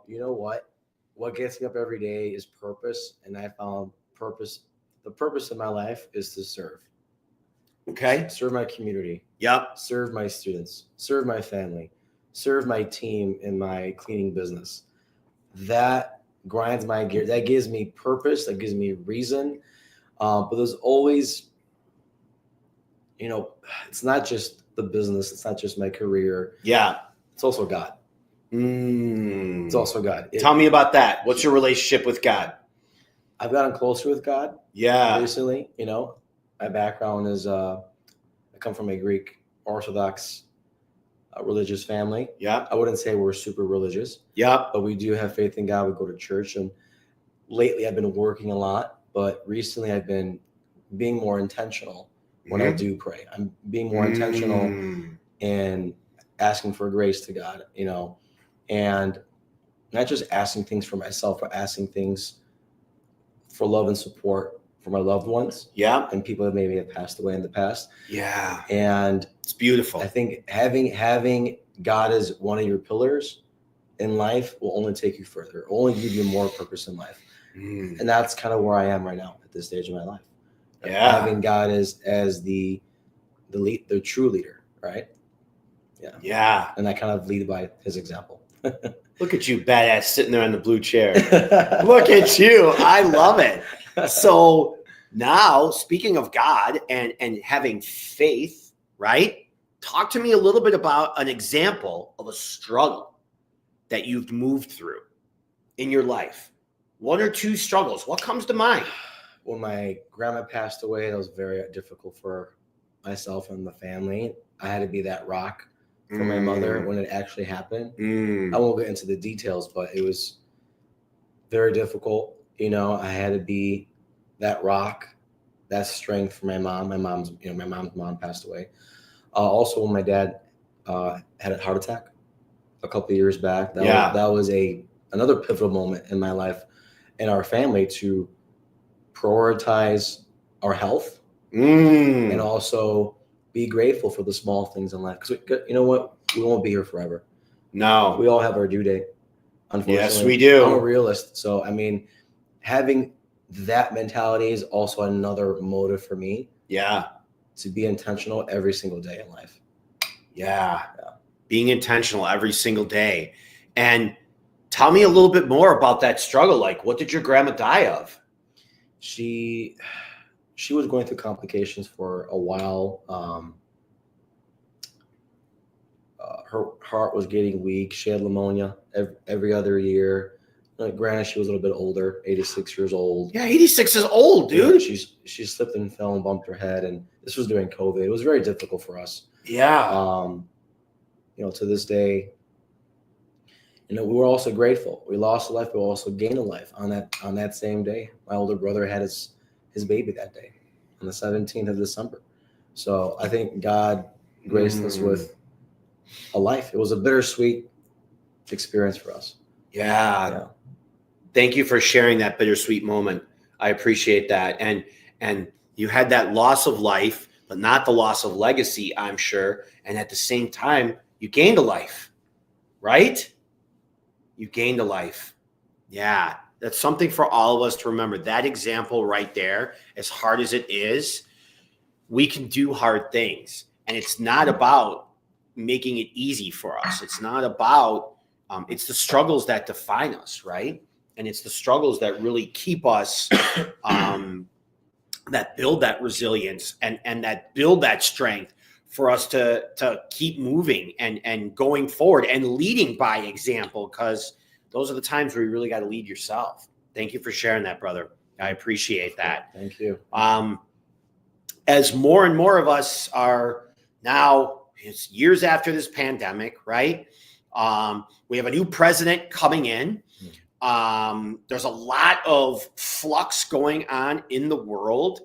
You know what? What gets me up every day is purpose. And I found purpose. The purpose of my life is to serve. Okay. Serve my community. Yep. Serve my students. Serve my family. Serve my team in my cleaning business. That grinds my gear. That gives me purpose. That gives me reason. But there's always, it's not just the business. It's not just my career. Yeah. It's also God. It's also God. Tell me about that. What's your relationship with God? I've gotten closer with God. Yeah. Recently, my background is I come from a Greek Orthodox religious family. Yeah. I wouldn't say we're super religious. Yeah. But we do have faith in God. We go to church. And lately I've been working a lot. But recently I've been being more intentional when I do pray. I'm being more intentional and asking for grace to God, and not just asking things for myself, but asking things for love and support for my loved ones. Yeah. And people that maybe have passed away in the past. Yeah. And it's beautiful. I think having God as one of your pillars in life will only take you further, only give you more purpose in life. And that's kind of where I am right now at this stage of my life. Yeah. Having God as the true leader, right? Yeah. Yeah. And I kind of lead by his example. Look at you, badass, sitting there in the blue chair. Look at you. I love it. So now, speaking of God and having faith, right? Talk to me a little bit about an example of a struggle that you've moved through in your life. 1 or 2 struggles. What comes to mind? When my grandma passed away, that was very difficult for myself and the family. I had to be that rock for my mother when it actually happened. I won't get into the details, but it was very difficult. I had to be that rock, that strength for my mom. My mom's mom passed away. Also, when my dad had a heart attack a couple of years back, that was another pivotal moment in my life and our family to prioritize our health and also be grateful for the small things in life. Because you know what? We won't be here forever. No. We all have our due date, unfortunately. Yes, we do. I'm a realist. So, having that mentality is also another motive for me. Yeah. To be intentional every single day in life. Yeah. Being intentional every single day. And tell me a little bit more about that struggle. Like, what did your grandma die of? She was going through complications for a while. Her heart was getting weak. She had pneumonia every other year. Granted, she was a little bit older, 86 years old. Yeah, 86 is old, dude. Yeah, she slipped and fell and bumped her head, and this was during COVID. It was very difficult for us. Yeah. To this day, we were also grateful. We lost a life, but we also gained a life on that same day. My older brother had his baby that day. on the 17th of December. So I think God graced us with a life. It was a bittersweet experience for us. Yeah. Thank you for sharing that bittersweet moment. I appreciate that. And you had that loss of life, but not the loss of legacy, I'm sure. And at the same time, you gained a life, right? You gained a life. Yeah. That's something for all of us to remember. That example right there, as hard as it is, we can do hard things. And it's not about making it easy for us. It's not about, it's the struggles that define us, right? And it's the struggles that really keep us, that build that resilience and that build that strength for us to keep moving and going forward and leading by example, because those are the times where you really got to lead yourself. Thank you for sharing that, brother. I appreciate that. Thank you. As more and more of us are now, it's years after this pandemic, right? We have a new president coming in. There's a lot of flux going on in the world.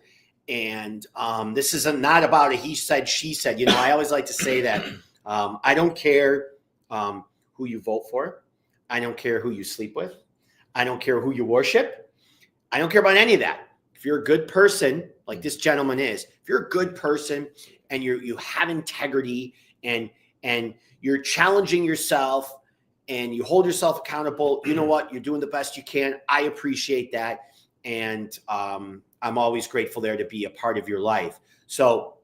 And this is not about a he said, she said. You know, I always like to say that I don't care who you vote for. I don't care who you sleep with. I don't care who you worship. I don't care about any of that. If you're a good person, like this gentleman is, if you're a good person and you have integrity and you're challenging yourself and you hold yourself accountable, you know what? You're doing the best you can. I appreciate that. And I'm always grateful there to be a part of your life. So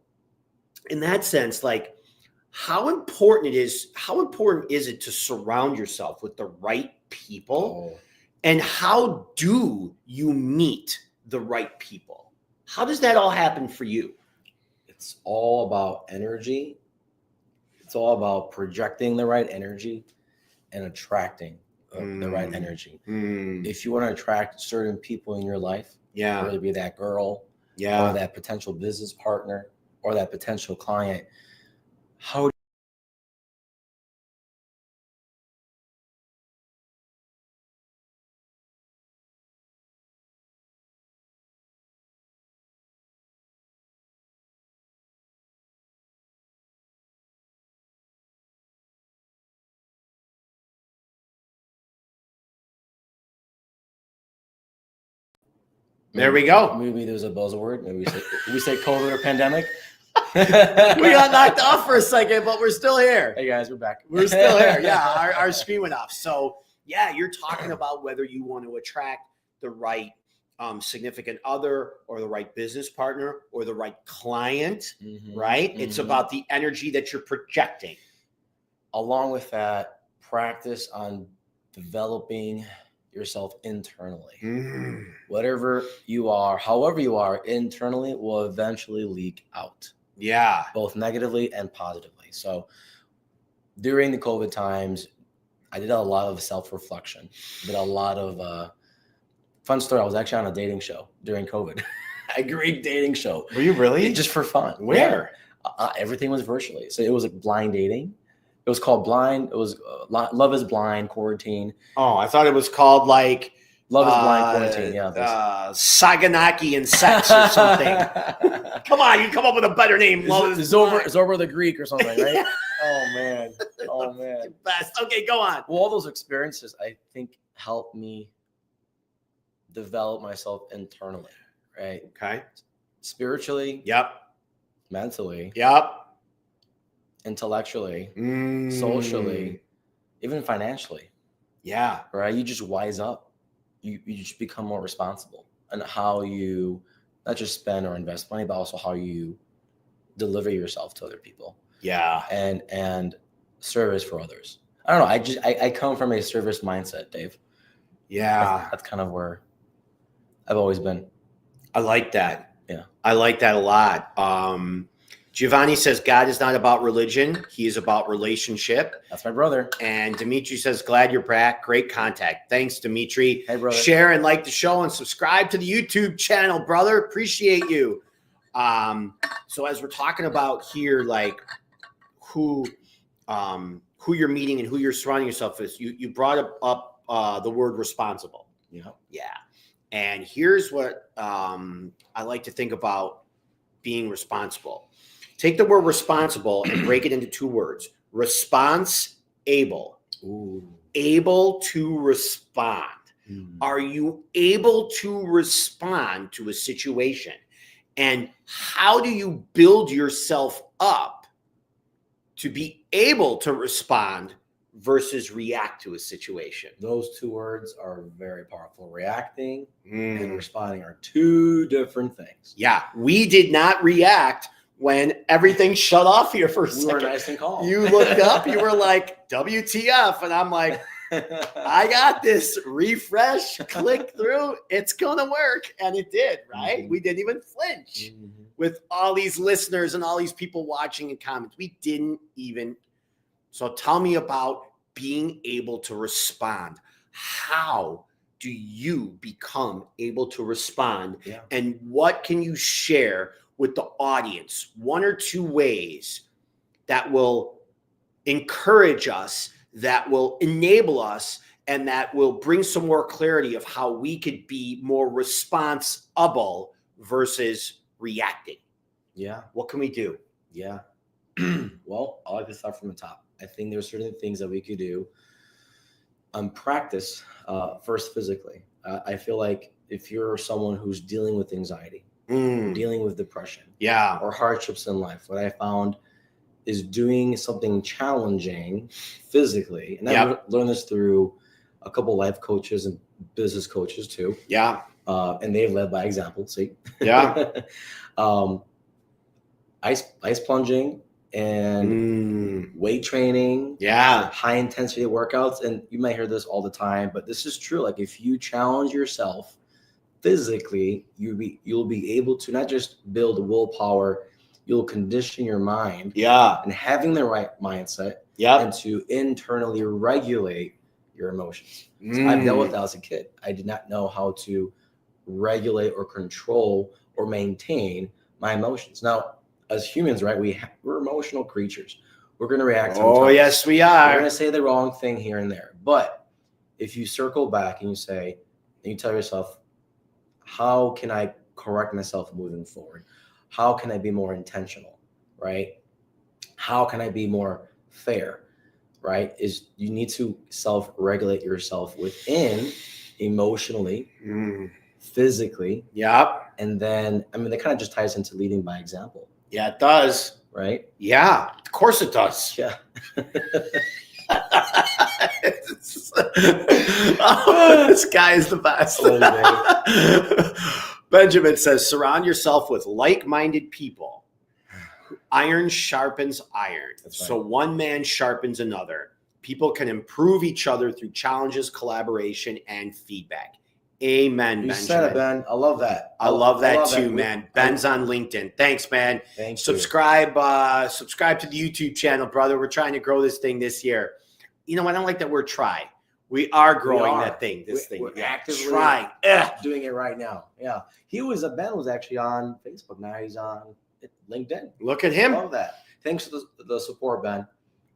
in that sense, like how important is it to surround yourself with the right people? And how do you meet the right people? How does that all happen for you? It's all about energy. It's all about projecting the right energy and attracting the right energy. If you want to attract certain people in your life, whether it be that girl, or that potential business partner, or that potential client, how There we go. Maybe there's a buzzword. Maybe we say COVID or pandemic. We got knocked off for a second, but we're still here. Hey guys, we're back. We're still here. Yeah, our screen went off. So yeah, you're talking about whether you want to attract the right significant other or the right business partner or the right client, right? It's about the energy that you're projecting. Along with that, practice on developing yourself internally. Whatever you are, however you are internally will eventually leak out. Yeah. Both negatively and positively. So during the COVID times, I did a lot of self-reflection. Did a lot of fun story. I was actually on a dating show during COVID. A great dating show. Were you really? Just for fun. Where? Yeah. Everything was virtually. So it was like blind dating. It was called Blind. It was Love is Blind Quarantine. Oh, I thought it was called like Love is Blind Quarantine. Yeah. Saganaki and Sex or something. Come on, you come up with a better name. It's over the Greek or something, right? Oh man. Oh man. Best. Okay, go on. Well, all those experiences I think helped me develop myself internally, right? Okay. Spiritually. Yep. Mentally. Yep. Intellectually, socially, even financially. Yeah. Right. You just wise up. You just become more responsible and how you not just spend or invest money, but also how you deliver yourself to other people. Yeah. And service for others. I don't know. I come from a service mindset, Dave. Yeah. That's kind of where I've always been. I like that. Yeah. I like that a lot. Giovanni says, God is not about religion. He is about relationship. That's my brother. And Dimitri says, glad you're back. Great contact. Thanks, Dimitri. Hey, brother. Share and like the show and subscribe to the YouTube channel, brother. Appreciate you. So as we're talking about here, like who you're meeting and who you're surrounding yourself with, you brought up the word responsible. Yeah. Yeah. And here's what I like to think about being responsible. Take the word responsible and break it into 2 words. Response able. Ooh. Able to respond. Are you able to respond to a situation? And how do you build yourself up to be able to respond versus react to a situation? Those 2 words are very powerful. Reacting and responding are 2 different things. Yeah, we did not react when everything shut off here for a second. We were nice and calm. You looked up, you were like, WTF? And I'm like, I got this. Refresh, click through. It's going to work. And it did, right? We didn't even flinch with all these listeners and all these people watching and comments. We didn't even. So tell me about being able to respond. How do you become able to respond? Yeah. And what can you share with the audience? 1 or 2 ways that will encourage us, that will enable us, and that will bring some more clarity of how we could be more responsible versus reacting. Yeah. What can we do? Yeah. Well, I like to start from the top. I think there's certain things that we could do. Practice first physically. I feel like if you're someone who's dealing with anxiety, dealing with depression, or hardships in life, what I found is doing something challenging physically. And I learned this through a couple life coaches and business coaches too. Yeah. And they've led by example. See? Yeah. Ice plunging and weight training. Yeah. High intensity workouts. And you might hear this all the time, but this is true. Like if you challenge yourself physically, you'll be able to not just build willpower, you'll condition your mind. Yeah. And having the right mindset. Yeah. And to internally regulate your emotions. So I've dealt with that as a kid. I did not know how to regulate or control or maintain my emotions. Now, as humans, right, we're emotional creatures. We're going to react sometimes. Oh, yes, we are. We're going to say the wrong thing here and there. But if you circle back and you say, and you tell yourself, how can I correct myself moving forward? How can I be more intentional, right? How can I be more fair, right? Is you need to self-regulate yourself within emotionally, physically. Yep. And then, I mean, that kind of just ties into leading by example. Yeah, it does. Right? Yeah, of course it does. Yeah. Oh, this guy is the best. Benjamin says, surround yourself with like-minded people. Iron sharpens iron. That's So right. one man sharpens another. People can improve each other through challenges, collaboration, and feedback. Amen, You Benjamin. said it, Ben. I love that. I love that too, that. man. Ben's on LinkedIn. Thanks, man. Thank you. Subscribe to the YouTube channel, brother. We're trying to grow this thing this year. You know, I don't like that word try. We are growing that thing. We're actively trying. doing it right now. Yeah. Ben was actually on Facebook. Now he's on LinkedIn. Look at him. Love that. Thanks for the support, Ben.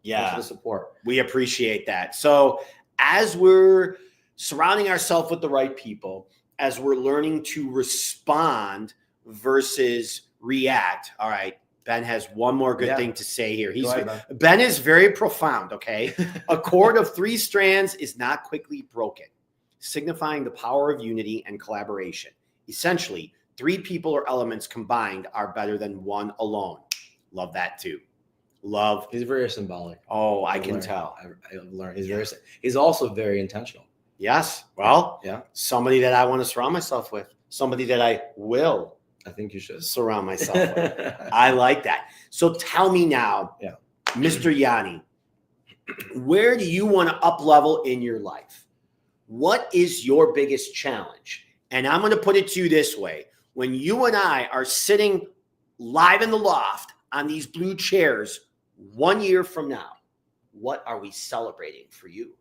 Yeah. Thanks for the support. We appreciate that. So as we're surrounding ourselves with the right people, as we're learning to respond versus react. All right. Ben has one more good thing to say here. Ben is very profound, okay? A cord of 3 strands is not quickly broken, signifying the power of unity and collaboration. Essentially, 3 people or elements combined are better than 1 alone. Love that too. Love. He's very symbolic. Oh, I can tell. I've learned. He's also very intentional. Yes. Well, yeah. Somebody that I want to surround myself with. Somebody that I will. I think you should surround myself with. I like that. So tell me now, Mr. Yianni, where do you want to up level in your life? What is your biggest challenge? And I'm going to put it to you this way. When you and I are sitting live in the loft on these blue chairs 1 year from now, what are we celebrating for you?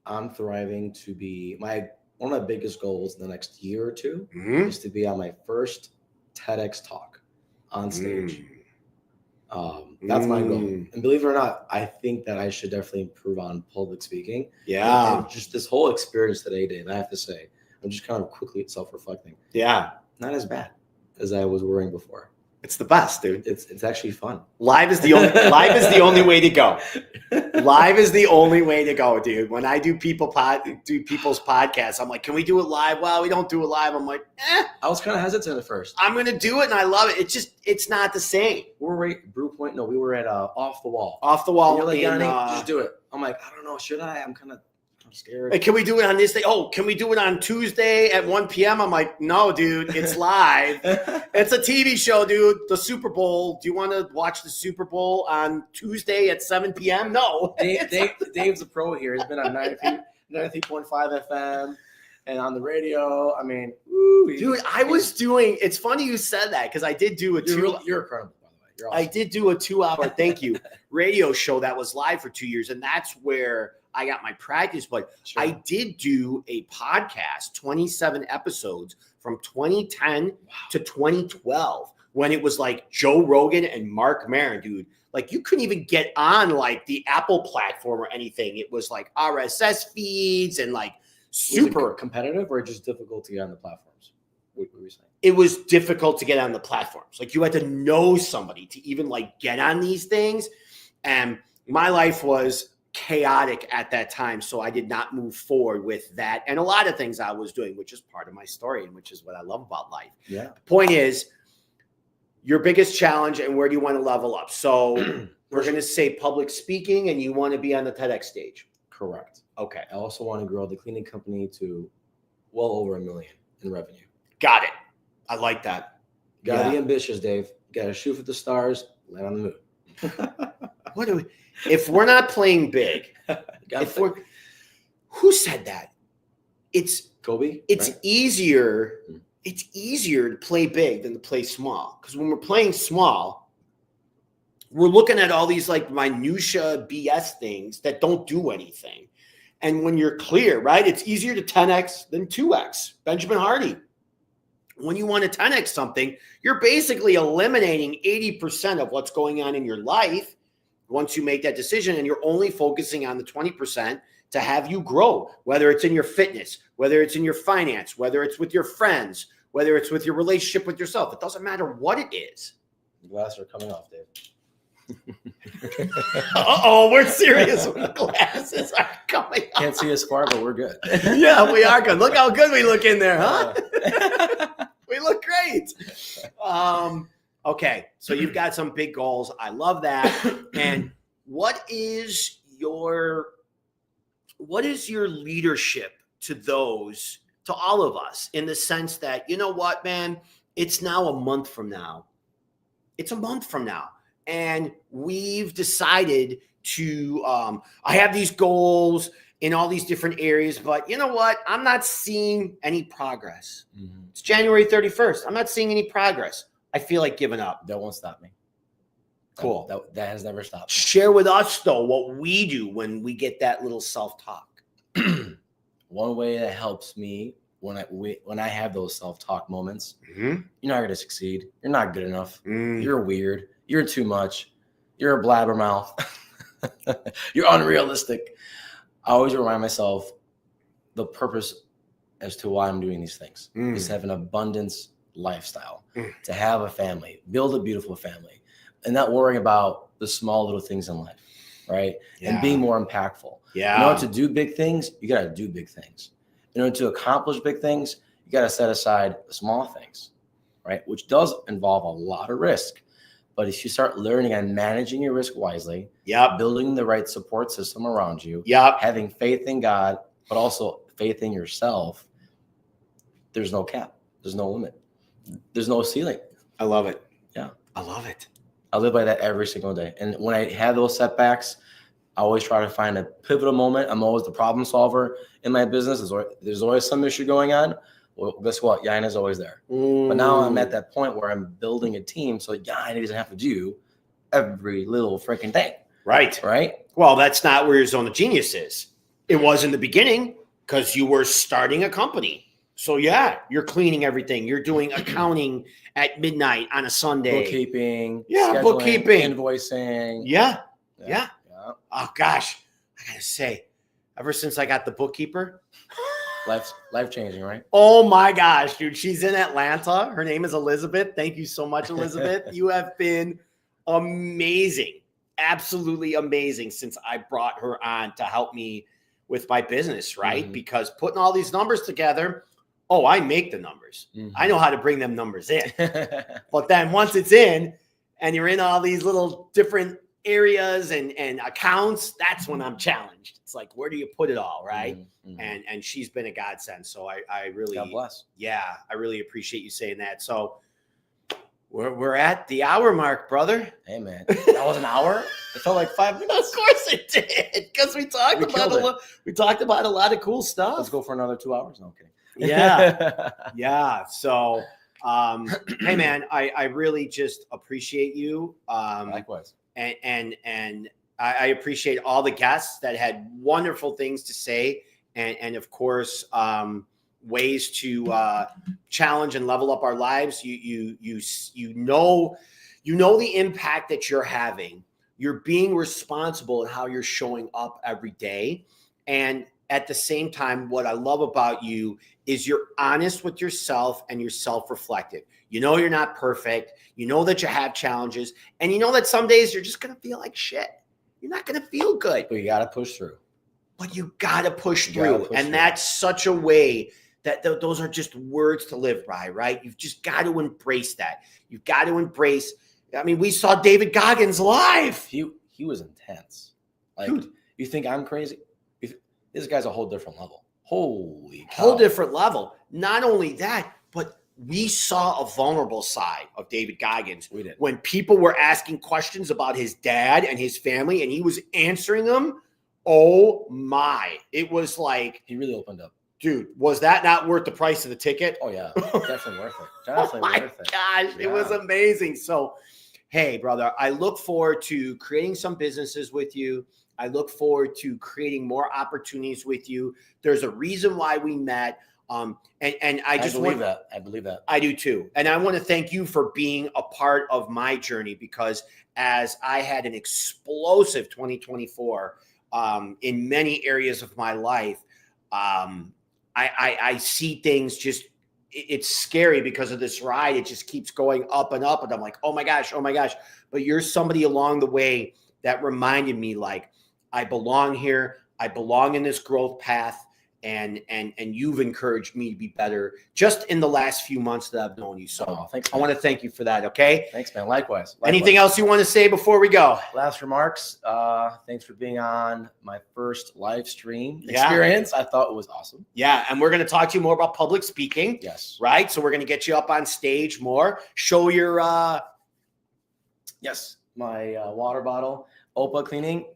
I'm thriving to be one of my biggest goals in the next year or two is to be on my first TEDx talk on stage. That's my goal. And believe it or not, I think that I should definitely improve on public speaking. Yeah. And just this whole experience that I did, I have to say, I'm just kind of quickly self-reflecting. Yeah. not as bad as I was worrying before. It's the best, dude. It's actually fun. Live is the only way to go. Live is the only way to go, dude. When I do people's podcasts, I'm like, can we do it live? Well, we don't do it live. I'm like, I was kind of hesitant at first. I'm gonna do it, and I love it. It's not the same. We were at Off the Wall. Off the Wall. And you're like, Yianni, just do it. I'm like, I don't know, should I? I'm scared. Hey, can we do it on this day? Oh, can we do it on Tuesday at 1 p.m.? I'm like, no, dude, it's live. It's a TV show, dude. The Super Bowl. Do you want to watch the Super Bowl on Tuesday at 7 p.m.? No. Dave's a pro here. He's been on 93.5 FM and on the radio. I mean, dude, it's funny you said that because I did do You're incredible, by the way. You're awesome. I did do a 2-hour, thank you, radio show that was live for 2 years, and that's where I got my practice. But sure. I did do a podcast, 27 episodes from 2010 to 2012, when it was like Joe Rogan and Mark Maron, dude. Like you couldn't even get on like the Apple platform or anything. It was like RSS feeds and like super competitive, or just difficult to get on the platforms. What were you saying? It was difficult to get on the platforms. Like you had to know somebody to even like get on these things. And my life was chaotic at that time, so I did not move forward with that and a lot of things I was doing, which is part of my story and which is what I love about life. Yeah. The point is, your biggest challenge and where do you want to level up? So we're going to say public speaking, and you want to be on the TEDx stage. Correct. Okay. I also want to grow the cleaning company to well over $1 million in revenue. Got it. I like that. Gotta be ambitious, Dave. Gotta shoot for the stars, land on the moon. If we're not playing big, who said that? It's Kobe. It's right? easier. It's easier to play big than to play small. Because when we're playing small, we're looking at all these like minutia BS things that don't do anything. And when you're clear, right, it's easier to 10x than 2x. Benjamin Hardy. When you want to 10x something, you're basically eliminating 80% of what's going on in your life once you make that decision, and you're only focusing on the 20% to have you grow, whether it's in your fitness, whether it's in your finance, whether it's with your friends, whether it's with your relationship with yourself. It doesn't matter what it is. The glasses are coming off, Dave. Uh-oh, we're serious when the glasses are coming off. Can't see us far, but we're good. Yeah, we are good. Look how good we look in there, huh? We look great. Okay, so you've got some big goals. I love that. And what is your leadership to all of us, in the sense that, you know what, man, it's now a month from now. It's a month from now. And we've decided to, I have these goals in all these different areas, but you know what? I'm not seeing any progress. Mm-hmm. It's January 31st. I'm not seeing any progress. I feel like giving up. That won't stop me. Cool. That has never stopped me. Share with us, though, what we do when we get that little self-talk. One way that helps me when I have those self-talk moments, mm-hmm. You're not going to succeed. You're not good enough. You're weird. You're too much. You're a blabbermouth. You're unrealistic. I always remind myself the purpose as to why I'm doing these things is to have an abundance lifestyle, to have a family, build a beautiful family, and not worrying about the small little things in life, right? Yeah. And being more impactful. Yeah. In order to do big things, you got to do big things. In order to accomplish big things, you got to set aside the small things, right? Which does involve a lot of risk. But if you start learning and managing your risk wisely, building the right support system around you, having faith in God, but also faith in yourself, there's no cap. There's no limit. There's no ceiling. I love it. Yeah. I love it. I live by that every single day. And when I have those setbacks, I always try to find a pivotal moment. I'm always the problem solver in my business. There's always some issue going on. Well, guess what? Yianni's always there. But now I'm at that point where I'm building a team, so Yianni doesn't have to do every little freaking thing. Right. Well, that's not where your zone of genius is. It was in the beginning because you were starting a company. So, you're cleaning everything. You're doing accounting at midnight on a Sunday. Bookkeeping. Bookkeeping. Invoicing. Yeah. Oh, gosh. I got to say, ever since I got the bookkeeper, Life changing, right? Oh my gosh, dude. She's in Atlanta. Her name is Elizabeth. Thank you so much, Elizabeth. You have been amazing. Absolutely amazing since I brought her on to help me with my business, right? Mhm. Because putting all these numbers together, I make the numbers. Mhm. I know how to bring them numbers in. But then once it's in and you're in all these little different areas and accounts, that's when I'm challenged. It's like, where do you put it all, right? Mhm. And she's been a godsend. So I really, God bless. yeah, I really appreciate you saying that. So we're at the hour mark, brother. Hey man, that was an hour. It felt like 5 minutes. Of course it did, because we talked about a lot of cool stuff. Let's go for another 2 hours. No, I'm kidding. Yeah. Yeah. So, hey man, I really just appreciate you. Likewise. And I appreciate all the guests that had wonderful things to say, and of course, ways to challenge and level up our lives. You know the impact that you're having. You're being responsible in how you're showing up every day, and at the same time, what I love about you is you're honest with yourself and you're self-reflective. You know you're not perfect. You know that you have challenges, and you know that some days you're just gonna feel like shit. You're not gonna feel good, But you got to push through. but you gotta push through, and that's such a way that those are just words to live by, right? You've just got to embrace that. You've got to embrace. I mean, we saw David Goggins live. He was intense. Like, Dude. You think I'm crazy? This guy's a whole different level. Holy cow. Whole different level. Not only that, but we saw a vulnerable side of David Goggins. We did. When people were asking questions about his dad and his family, and he was answering them. Oh my! It was like, He really opened up. dude, was that not worth the price of the ticket? Oh yeah, definitely worth it. Definitely Oh my worth it. gosh, it was amazing. So, hey, brother, I look forward to creating some businesses with you. I look forward to creating more opportunities with you. There's a reason why we met. And I just believe that. I believe that. I do too. And I want to thank you for being a part of my journey, because as I had an explosive 2024 in many areas of my life, I see things just, it's scary because of this ride. It just keeps going up and up. And I'm like, oh my gosh. But you're somebody along the way that reminded me, like, I belong here. I belong in this growth path. And you've encouraged me to be better just in the last few months that I've known you. So thanks, I want to thank you for that. Okay. Thanks, man. Likewise. Anything else you want to say before we go? Last remarks. Thanks for being on my first live stream experience. I thought it was awesome. Yeah. And we're going to talk to you more about public speaking. Yes. Right. So we're going to get you up on stage more. Show your yes, my water bottle, Opa Cleaning.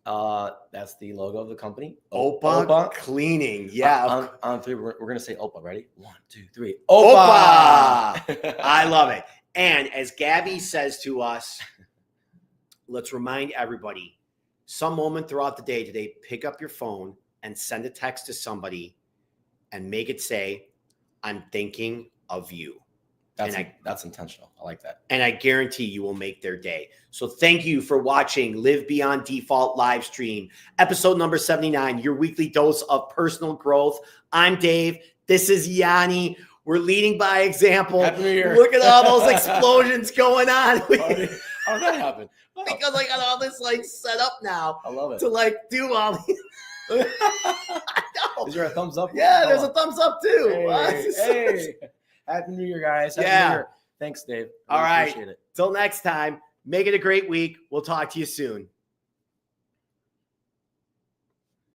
That's the logo of the company. Opa Cleaning. Yeah. On three, we're gonna say Opa. Ready? 1, 2, 3. Opa. Opa. I love it. And as Gabby says to us, let's remind everybody, some moment throughout the day today, pick up your phone and send a text to and make it say, I'm thinking of you. That's intentional. I like that. And I guarantee you will make their day. So thank you for watching Live Beyond Default live stream, episode number 79, your weekly dose of personal growth. I'm Dave. This is Yianni. We're leading by example. Happy New Year. Look at all those explosions going on. How did that happen? Wow. Because I got all this like set up now. I love it. To like do all these. I know. Is there a thumbs up? Yeah, there's a thumbs up too. Hey. Happy New Year, guys. Happy New Year. Thanks, Dave. All right. Appreciate it. Till next time, make it a great week. We'll talk to you soon.